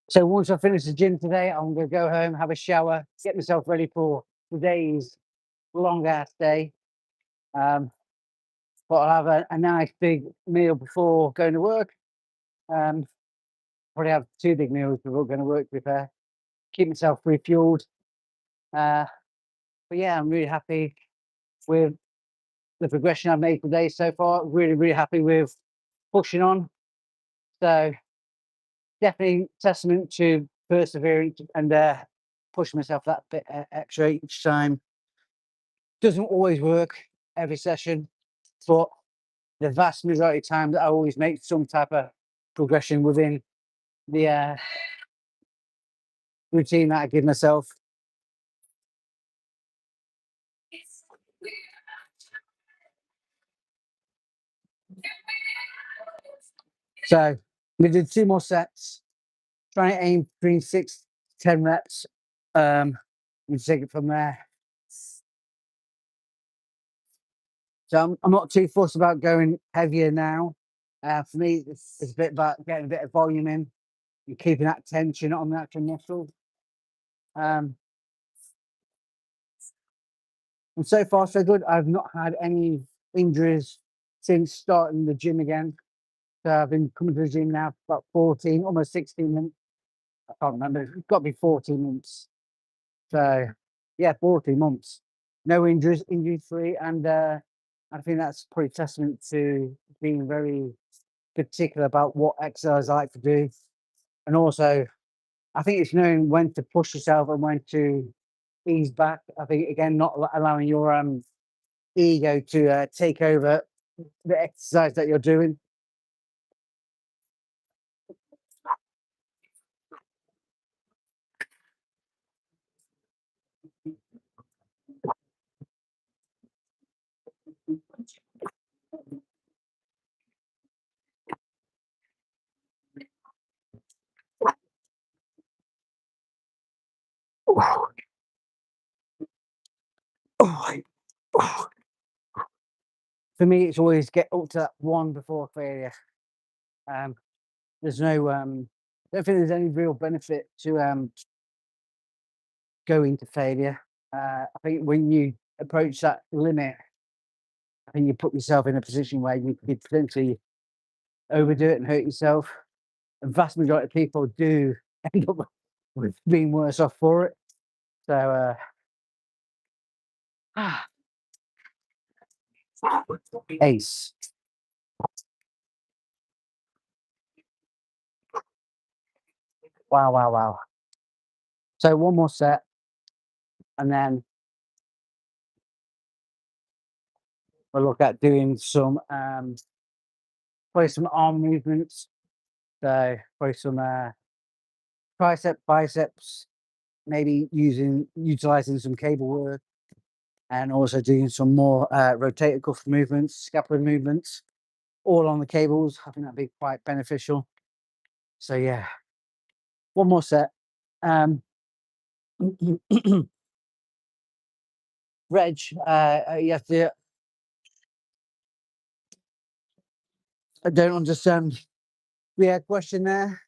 So once I finish the gym today, I'm going to go home, have a shower, get myself ready for today's long ass day. But I'll have a nice big meal before going to work. Probably have two big meals before going to work, to be fair. Keep myself refueled. But yeah, I'm really happy with the progression I've made today so far. Really, really happy with pushing on. So definitely testament to perseverance and pushing myself that bit extra each time. Doesn't always work every session, but the vast majority of times I always make some type of progression within the routine that I give myself. So we did 2 more sets, trying to aim between 6 to 10 reps. We take it from there. So I'm not too fussed about going heavier now. For me, it's a bit about getting a bit of volume in and keeping that tension on the actual muscle. And so far, so good. I've not had any injuries since starting the gym again. So I've been coming to the gym now for about 14, almost 16 months. I can't remember. It's got to be 14 months. So yeah, 14 months. No injuries, injury free. And I think that's pretty testament to being very particular about what exercise I like to do. And also, I think it's knowing when to push yourself and when to ease back. I think, again, not allowing your ego to take over the exercise that you're doing. For me, it's always get up to that one before failure. There's no, I don't think there's any real benefit to going to failure. I think when you approach that limit, I think you put yourself in a position where you could potentially overdo it and hurt yourself. The vast majority of people do end up with being worse off for it. So, ace. Wow, wow, wow. So one more set, and then we'll look at doing some probably some arm movements. So probably some biceps, maybe utilizing some cable work, and also doing some more rotator cuff movements, scapular movements, all on the cables. I think that'd be quite beneficial. So yeah, one more set. Reg, you have to. I don't understand. Yeah, question there.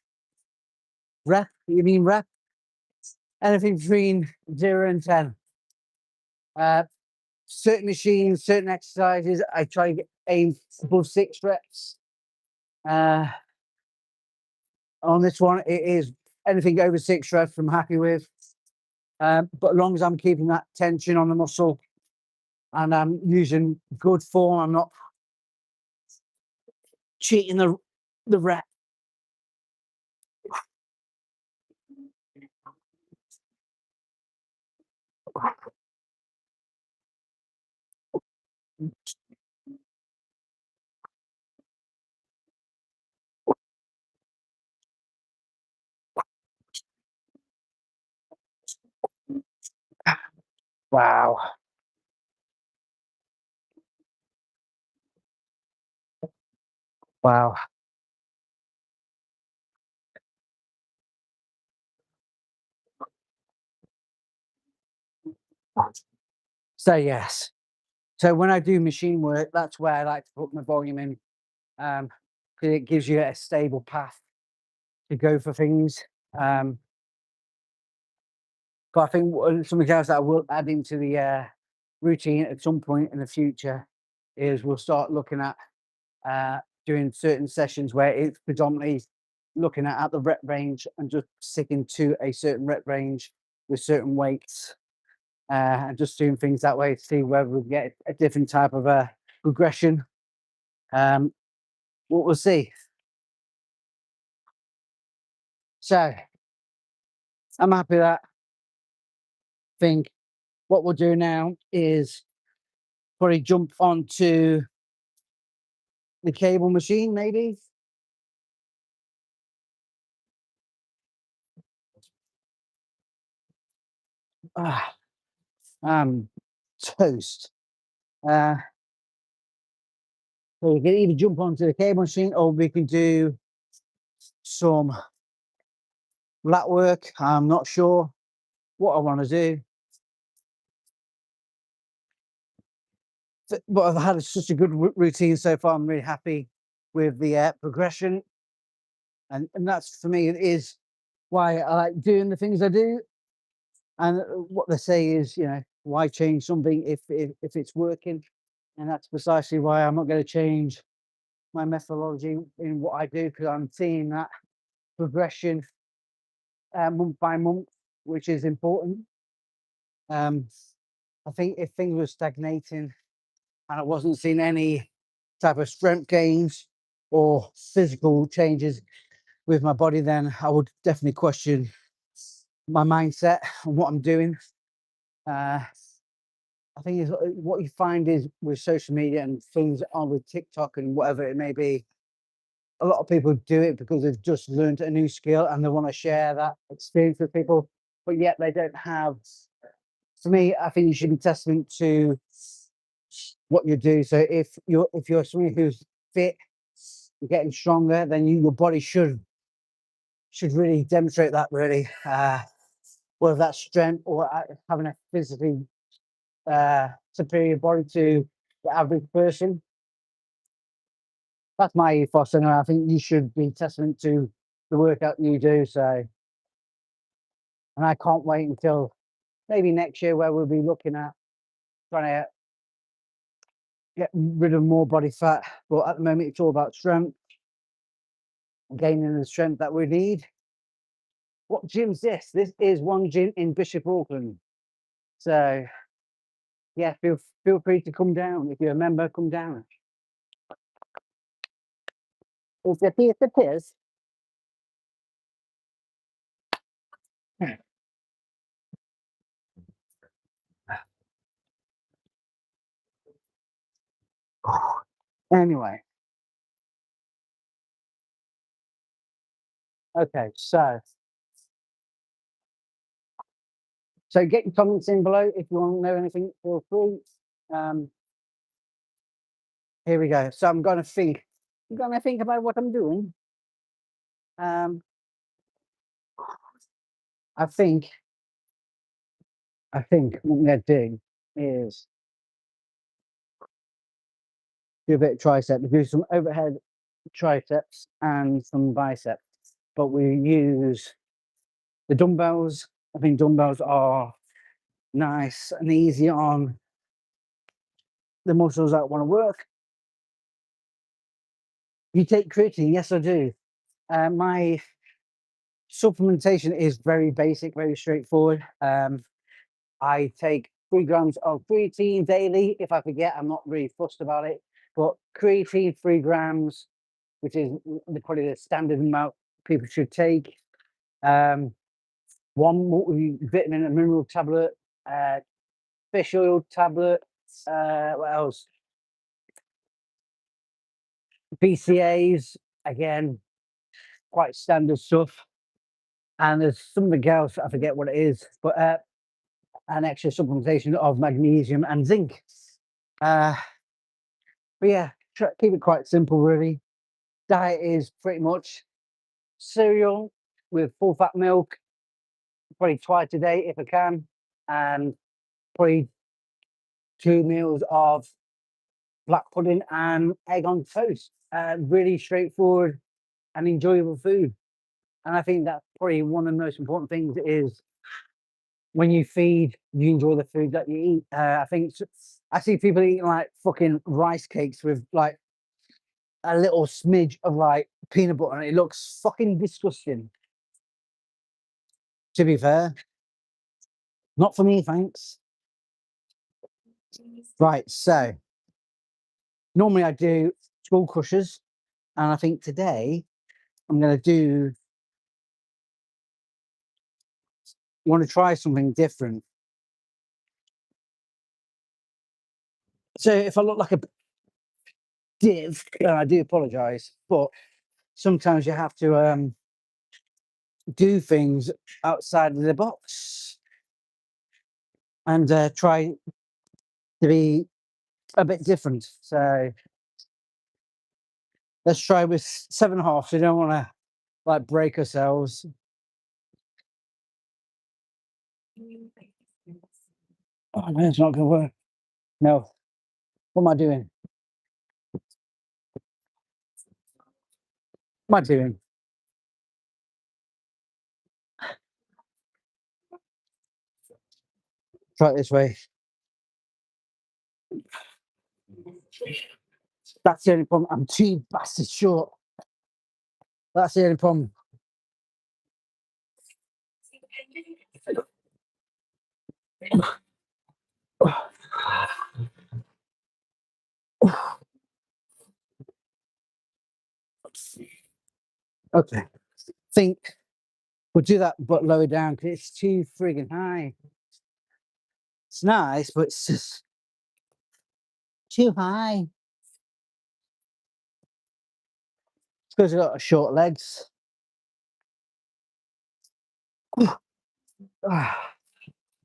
Rep? You mean rep? Anything between 0 and 10. Certain machines, certain exercises, I try to aim above 6 reps. On this one, it is anything over 6 reps I'm happy with. But as long as I'm keeping that tension on the muscle and I'm using good form, I'm not cheating the rep. Wow. Wow. So yes. So when I do machine work, that's where I like to put my volume in. 'Cause it gives you a stable path to go for things. But I think something else that I will add into the routine at some point in the future is we'll start looking at doing certain sessions where it's predominantly looking at the rep range and just sticking to a certain rep range with certain weights, and just doing things that way to see whether we get a different type of progression. What we'll see. So I'm happy with that. Think what we'll do now is probably jump onto the cable machine, maybe. Ah, toast. Uh, so we can either jump onto the cable machine or we can do some lat work. I'm not sure what I want to do, but I've had such a good routine so far. I'm really happy with the progression, and that's for me is why I like doing the things I do. And what they say is, why change something if it's working? And that's precisely why I'm not going to change my methodology in what I do, because I'm seeing that progression month by month, which is important. Um, I think if things were stagnating and I wasn't seeing any type of strength gains or physical changes with my body, then I would definitely question my mindset and what I'm doing. I think is what you find is with social media and things on with TikTok and whatever it may be, a lot of people do it because they've just learned a new skill and they want to share that experience with people, but yet they don't have. For me, I think you should be testament to what you do. So if you're someone who's fit, you're getting stronger, then your body should really demonstrate that really, whether that's strength or having a physically superior body to the average person. That's my ethos, and I think you should be testament to the workout you do. So, and I can't wait until maybe next year where we'll be looking at trying to get rid of more body fat. But at the moment, it's all about strength, gaining the strength that we need. What gym's this? This is one gym in Bishop Auckland. So, yeah, feel free to come down. If you're a member, come down. Is the theatre piss? Anyway, okay, so get your comments in below if you want to know anything. Feel free. Um, Here we go. So I'm gonna think. I'm gonna think about what I'm doing. Um, I think. I think what I'm gonna do is do a bit of tricep, do some overhead triceps and some biceps. But we use the dumbbells. I think dumbbells are nice and easy on the muscles that want to work. You take creatine? Yes, I do. My supplementation is very basic, very straightforward. I take 3 grams of creatine daily. If I forget, I'm not really fussed about it. But creatine, 3 grams, which is probably the standard amount people should take. One vitamin and mineral tablet, fish oil tablet. What else? BCAs, again, quite standard stuff. And there's something else, I forget what it is, but an extra supplementation of magnesium and zinc. But yeah, keep it quite simple, really. Diet is pretty much cereal with full fat milk, probably twice a day if I can, and probably 2 meals of black pudding and egg on toast. Really straightforward and enjoyable food. And I think that's probably one of the most important things is when you feed, you enjoy the food that you eat. I think I see people eating like fucking rice cakes with like a little smidge of like peanut butter, and it looks fucking disgusting. To be fair, not for me, thanks. Right, so normally I do skull crushers, and I think today I'm going to want to try something different. So if I look like a div, and I do apologise, but sometimes you have to do things outside of the box and try to be a bit different. So let's try with 7.5. So we don't want to like break ourselves. Oh no, it's not going to work. No. What am I doing? What am I doing? Try it this way. That's the only problem. I'm too bastard short. That's the only problem. Okay. Think we'll do that, but lower down because it's too friggin' high. It's nice, but it's just too high. It's because I've got short legs.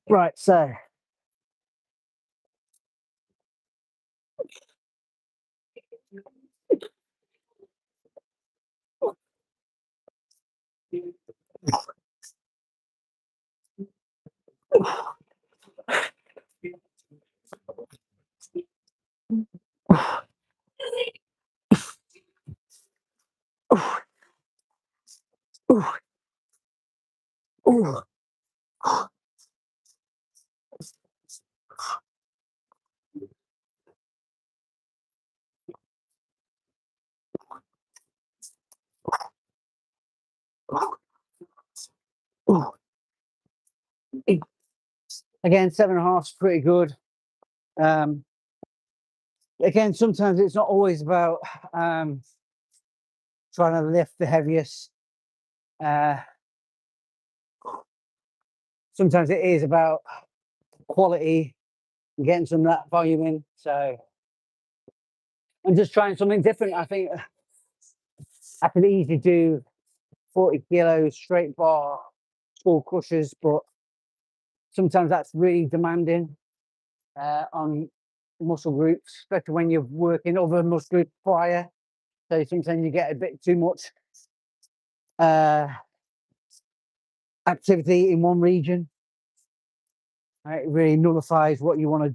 Right, so again, 7.5 is pretty good. Again, sometimes it's not always about trying to lift the heaviest. Sometimes it is about quality and getting some of that volume in. So I'm just trying something different. I think I could easily do 40 kilos straight bar, full crushers, but sometimes that's really demanding on muscle groups, especially when you're working other muscle groups prior. So sometimes you get a bit too much activity in one region. It really nullifies what you want to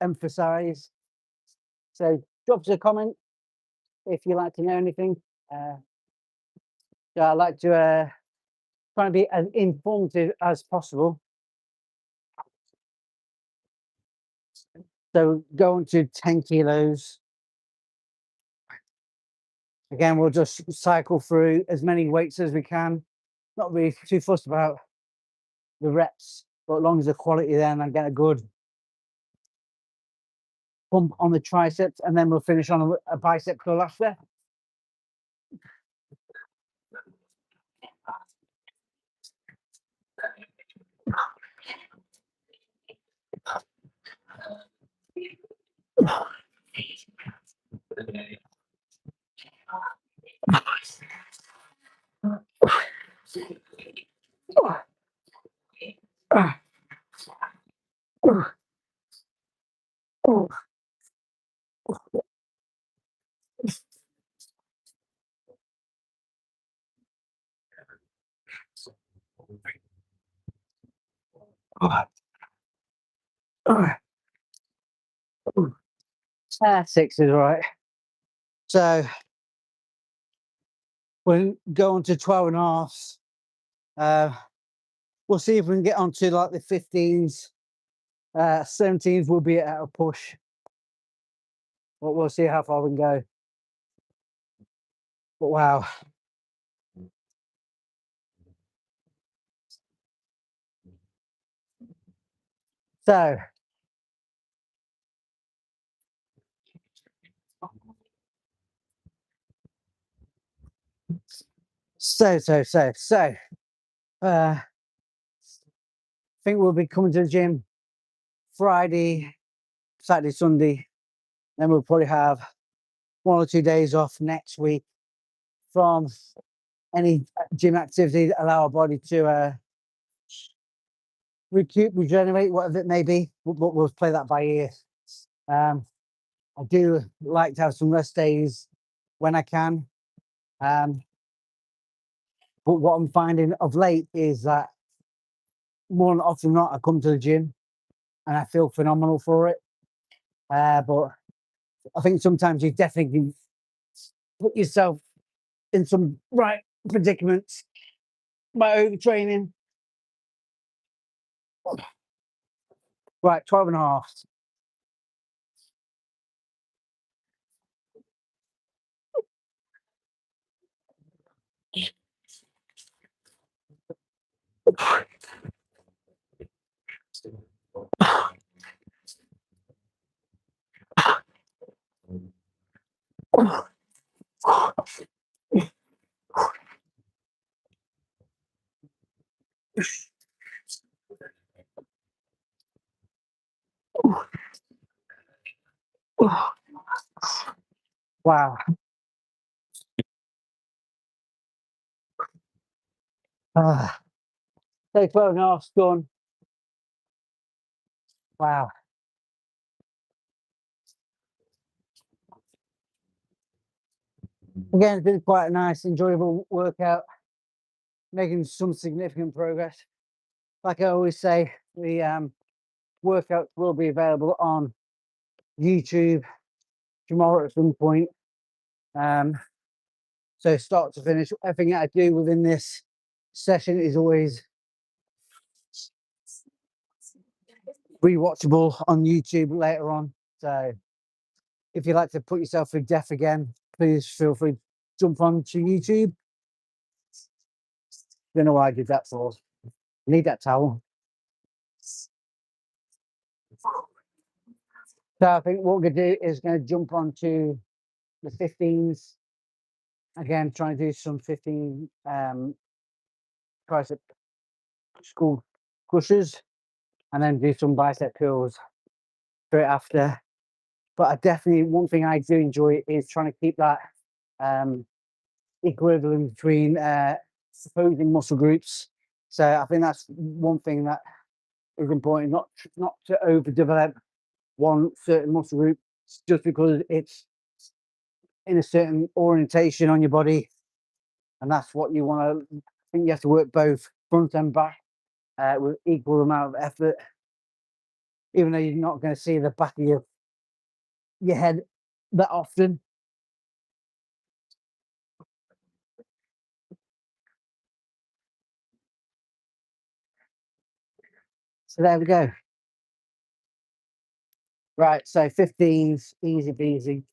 emphasize. So drop us a comment if you'd like to know anything. So I like to try and be as informative as possible. So going to 10 kilos. Again, we'll just cycle through as many weights as we can. Not really too fussed about the reps, but as long as the quality there and I get a good pump on the triceps, and then we'll finish on a bicep curl after. Six is right. So we'll go on to 12.5. We'll see if we can get onto like the 15s. 17s will be at a push. But we'll see how far we can go. But wow. So I think we'll be coming to the gym Friday, Saturday, Sunday. Then we'll probably have 1 or 2 days off next week from any gym activity that allow our body to regenerate, whatever it may be. We'll play that by ear. I do like to have some rest days when I can. But what I'm finding of late is that more than often than not, I come to the gym and I feel phenomenal for it. But I think sometimes you definitely can put yourself in some right predicaments by overtraining. Right, 12 and a half. Wow. So 12 and a half done. Wow. Again, it's been quite a nice, enjoyable workout, making some significant progress. Like I always say, the workouts will be available on YouTube tomorrow at some point. So start to finish, everything that I do within this session is always rewatchable on YouTube later on. So if you'd like to put yourself through death again, please feel free to jump onto YouTube. Don't know why I did that for. Need that towel. So I think what we're going to do is going to jump onto the 15s. Again, trying to do some 15 tricep skull crushes and then do some bicep curls straight after. But I definitely, one thing I do enjoy is trying to keep that equilibrium between opposing muscle groups. So I think that's one thing that is important, not to overdevelop one certain muscle group just because it's in a certain orientation on your body, and that's what you want to. I think you have to work both front and back with equal amount of effort, even though you're not going to see the back of your head that often. So there we go. Right, so 15s, easy peasy.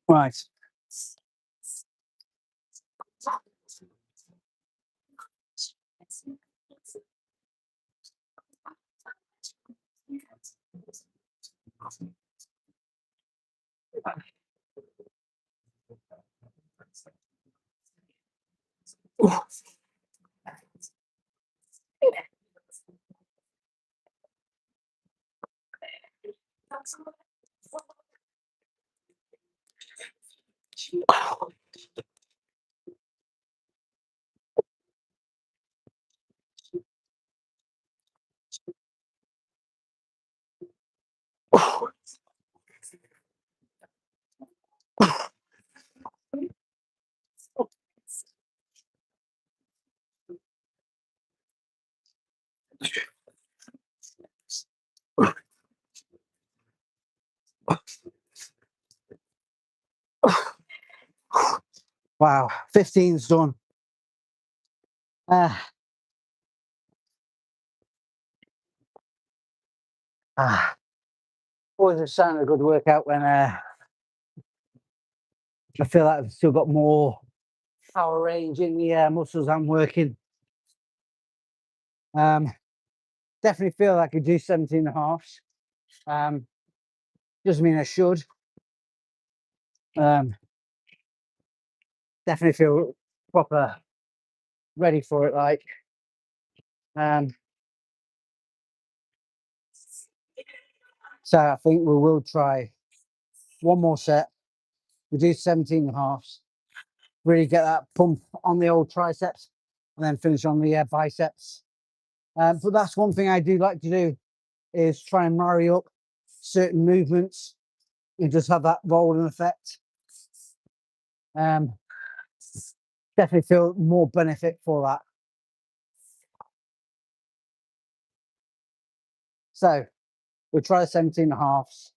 Right. Wow, 15's done. Ah, always a sign of a good workout when I feel like I've still got more power range in the muscles I'm working. Definitely feel like I could do 17 and a half. Doesn't mean I should. Definitely feel proper ready for it. Like, So I think we will try one more set. We do 17 and a halves. Really get that pump on the old triceps and then finish on the biceps. But that's one thing I do like to do is try and marry up certain movements and just have that rolling effect. Definitely feel more benefit for that. So we'll try the 17 and a halves,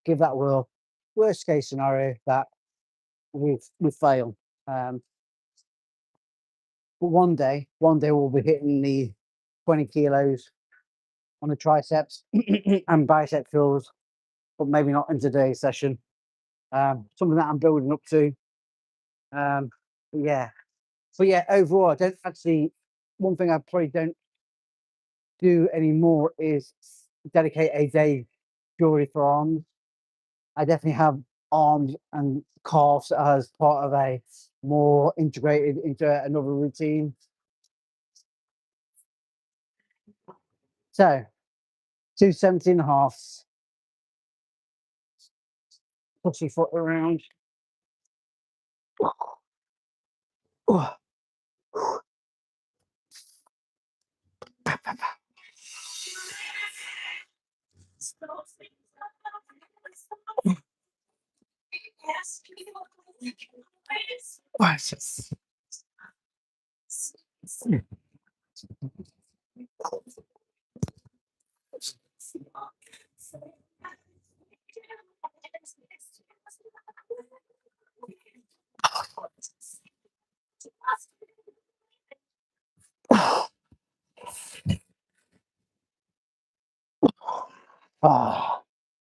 give that a whirl. Worst case scenario that we fail. But one day we'll be hitting the 20 kilos on the triceps and bicep curls, but maybe not in today's session. Something that I'm building up to. But yeah, overall, I don't actually. One thing I probably don't do anymore is dedicate a day purely for arms. I definitely have arms and calves as part of a more integrated into another routine. So 217 and a half. Push your foot around.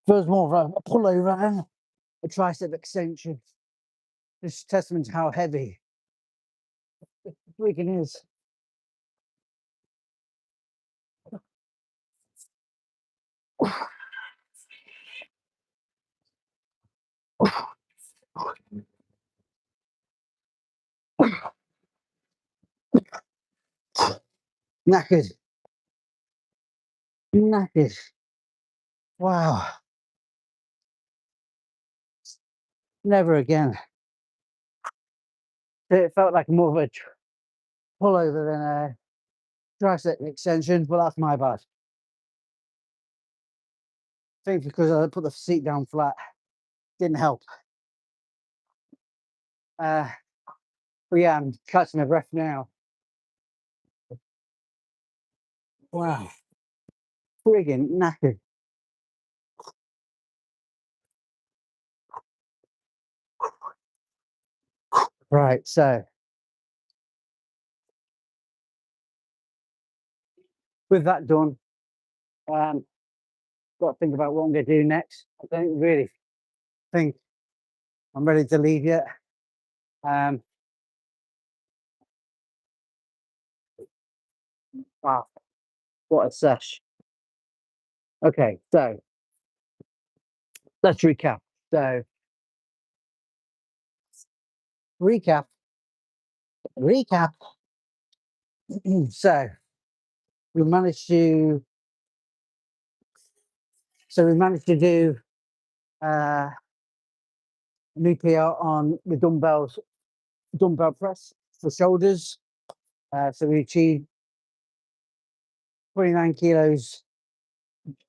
Feels more of a pullover than a tricep extension. This is testament to how heavy the freaking is. Knackered. Knackered. Wow. Never again. It felt like more of a pullover than a tricep extension, but that's my bad. I think because I put the seat down flat didn't help. But yeah, I'm catching my breath now. Wow. Friggin' knackered. Right, so with that done, got to think about what I'm going to do next. I don't really think I'm ready to leave yet. Wow, what a sesh. Okay, so let's recap. So, recap. So, we managed to. So we managed to do new PR on the dumbbell press for shoulders. So we achieved 29 kilos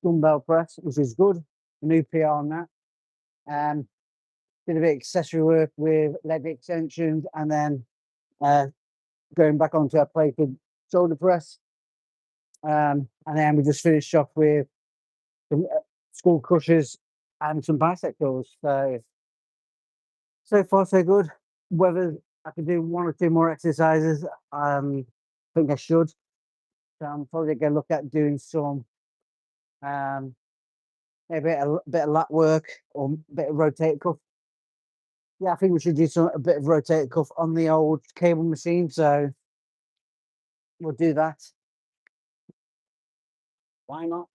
dumbbell press, which is good. A new PR on that. Did a bit of accessory work with leg extensions and then going back onto a plated shoulder press. And then we just finished off with some skull crushers and some bicep curls. So far so good. Whether I can do one or two more exercises, I think I should. So I'm probably going to look at doing some maybe a bit of lat work or a bit of rotator cuff. Yeah, I think we should do a bit of rotator cuff on the old cable machine. So we'll do that. Why not?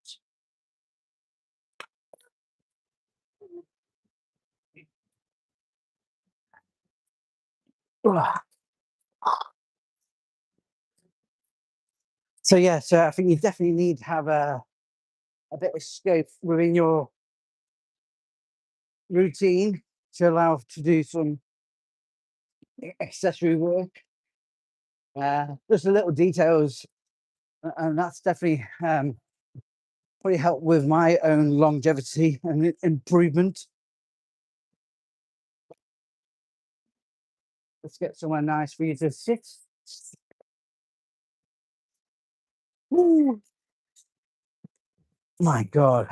So yeah, so I think you definitely need to have a bit of scope within your routine to allow to do some accessory work. Just the little details, and that's definitely probably helped with my own longevity and improvement. Let's get somewhere nice for you to sit. Ooh. My God.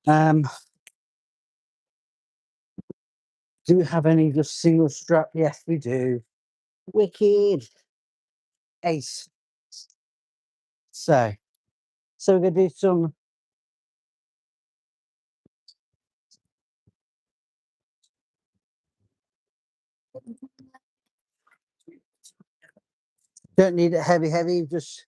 Um, do we have any just single strap? Yes, we do. Wicked. Ace. So, so we're gonna do some. Don't need it heavy. Just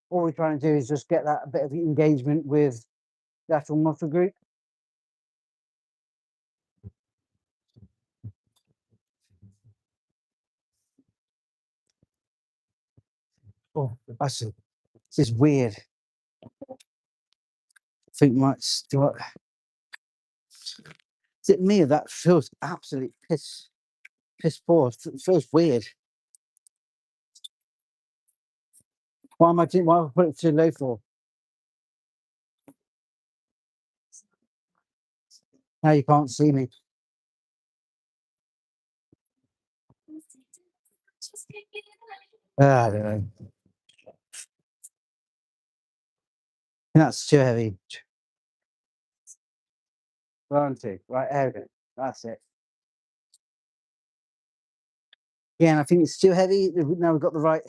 all we're trying to do is just get that bit of engagement with the actual muscle group. Oh, I see. This is weird. I think might start. Is it me? That feels absolutely piss poor. It feels weird. Why am I doing? Why have I put it too low for? Now you can't see me. I don't know. That's too heavy. One, two. Right, there we go. That's it. Yeah, and I think it's too heavy. Now we've got the right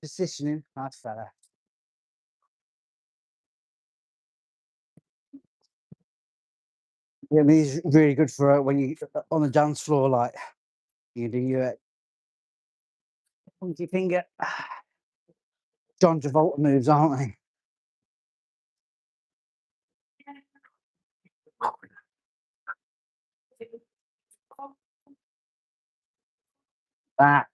positioning. That's better. Yeah, I mean, it's really good for when you on the dance floor, like you do your pointy finger. John Travolta moves, aren't they? That.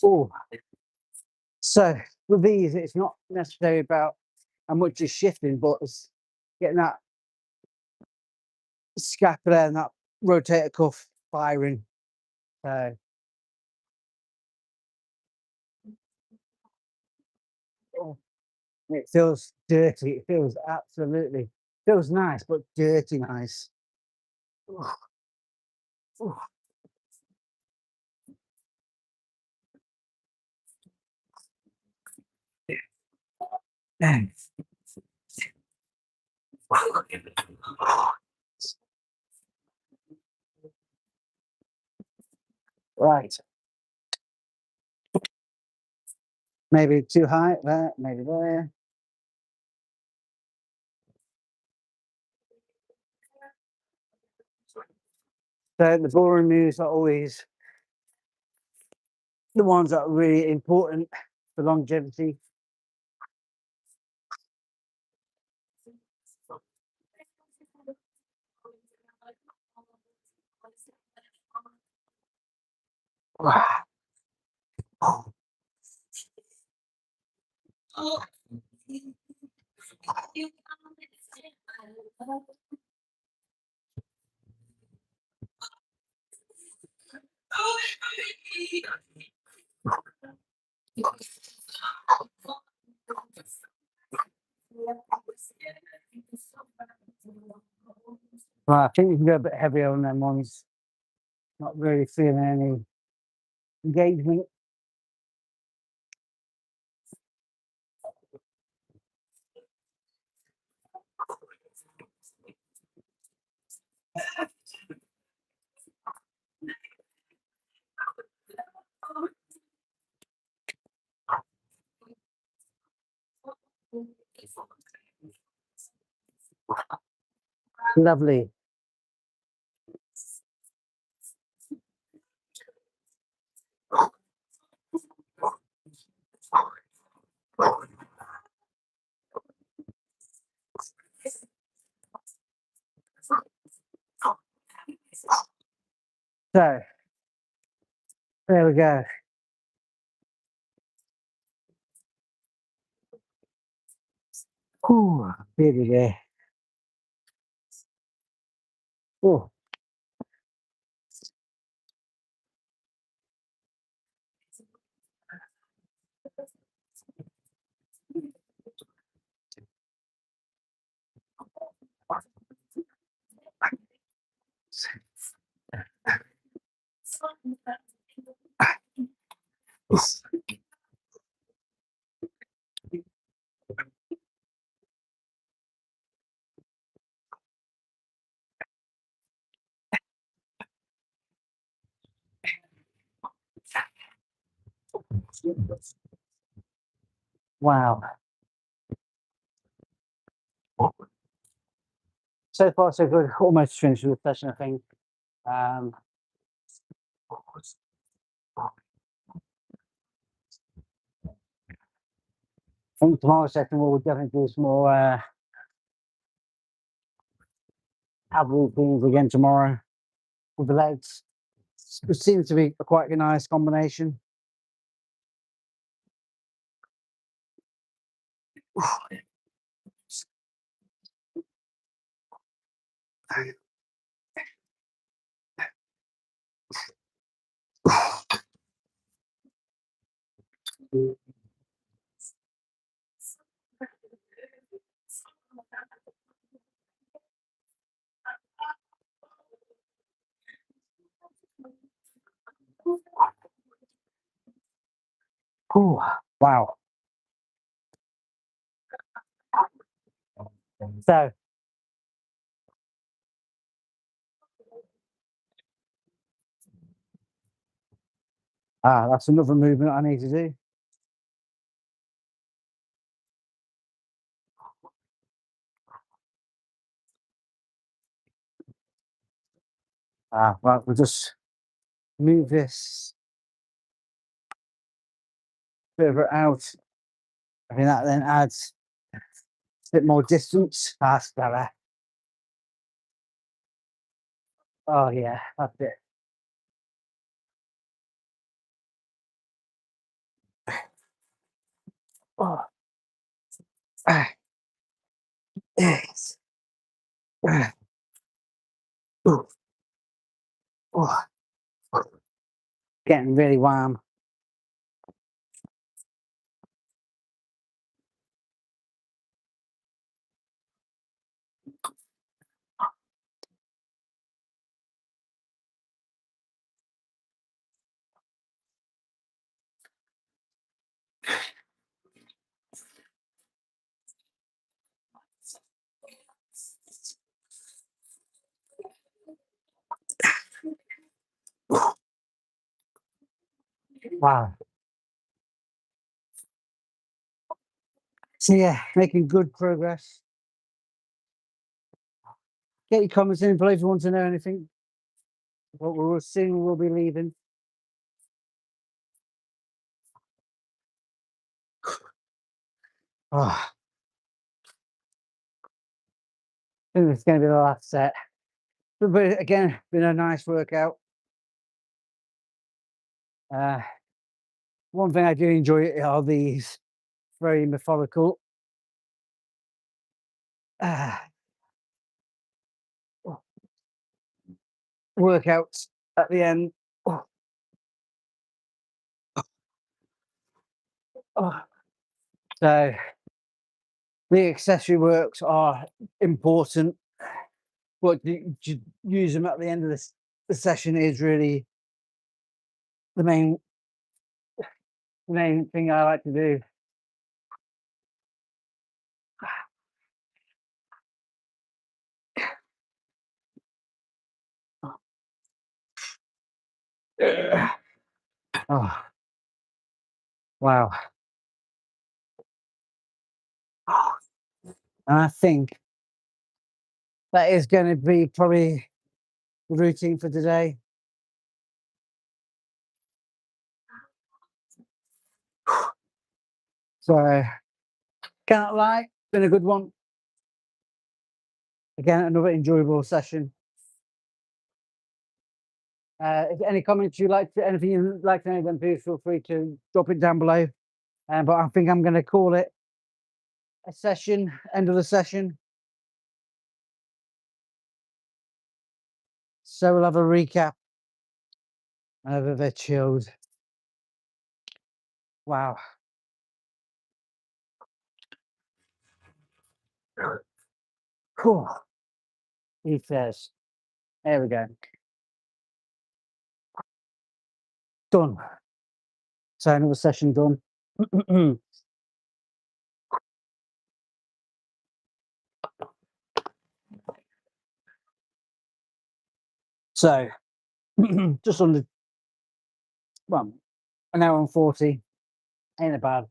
Oh, so with these, it's not necessarily about how much is shifting, but it's getting that scapula and that rotator cuff firing. So oh, it feels dirty. It feels absolutely feels nice, but dirty nice. Oh, oh. Man. Right. Maybe too high there, maybe there. So the boring moves are always the ones that are really important for longevity. Right, I think we can go a bit heavier on them ones. Not really feeling any engagement. Lovely. So there we go. Ooh, baby there. Oh, wow. So far, so good. Almost finished with the session, I think. Um, I think tomorrow's session we'll definitely do some more ab routines again tomorrow with the legs. It seems to be quite a nice combination. Ooh, wow. So that's another movement I need to do. Right, we'll just move this further out. I think that then adds a bit more distance. That's better. Oh yeah, that's it. Oh, ah, yes. Ah, ooh, oh, getting really warm. Wow. So yeah, making good progress. Get your comments in below if you want to know anything. What we'll soon we'll be leaving. Oh, I think it's going to be the last set. But again, been a nice workout. Uh, one thing I do enjoy are these very methodical uh, workouts at the end. Oh, oh. So the accessory works are important. What you use them at the end of the session is really the main thing I like to do. Oh, wow. And I think that is going to be probably the routine for today. So can't lie, been a good one. Again, another enjoyable session. If any comments you'd like to, anything you'd like to know, then please feel free to drop it down below. But I think I'm going to call it a session, end of the session. So we'll have a recap and have a bit chilled. Wow. Cool. He says, there we go. Done. So another session done. So just under, well, an hour and 40. Ain't a bad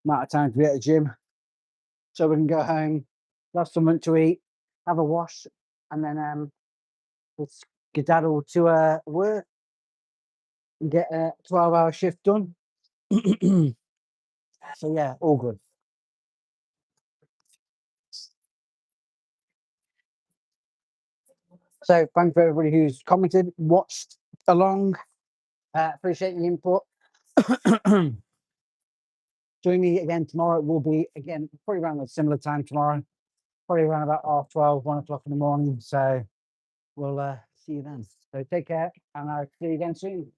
amount of time to be at the gym. So we can go home, have something to eat, have a wash, and then we'll skedaddle to work and get a 12-hour shift done. So yeah, all good. So thanks for everybody who's commented, watched along. Appreciate the input. Join me again tomorrow. It will be again probably around a similar time tomorrow, probably around about 12:30, 1 o'clock in the morning. So we'll see you then. So take care, and I'll see you again soon.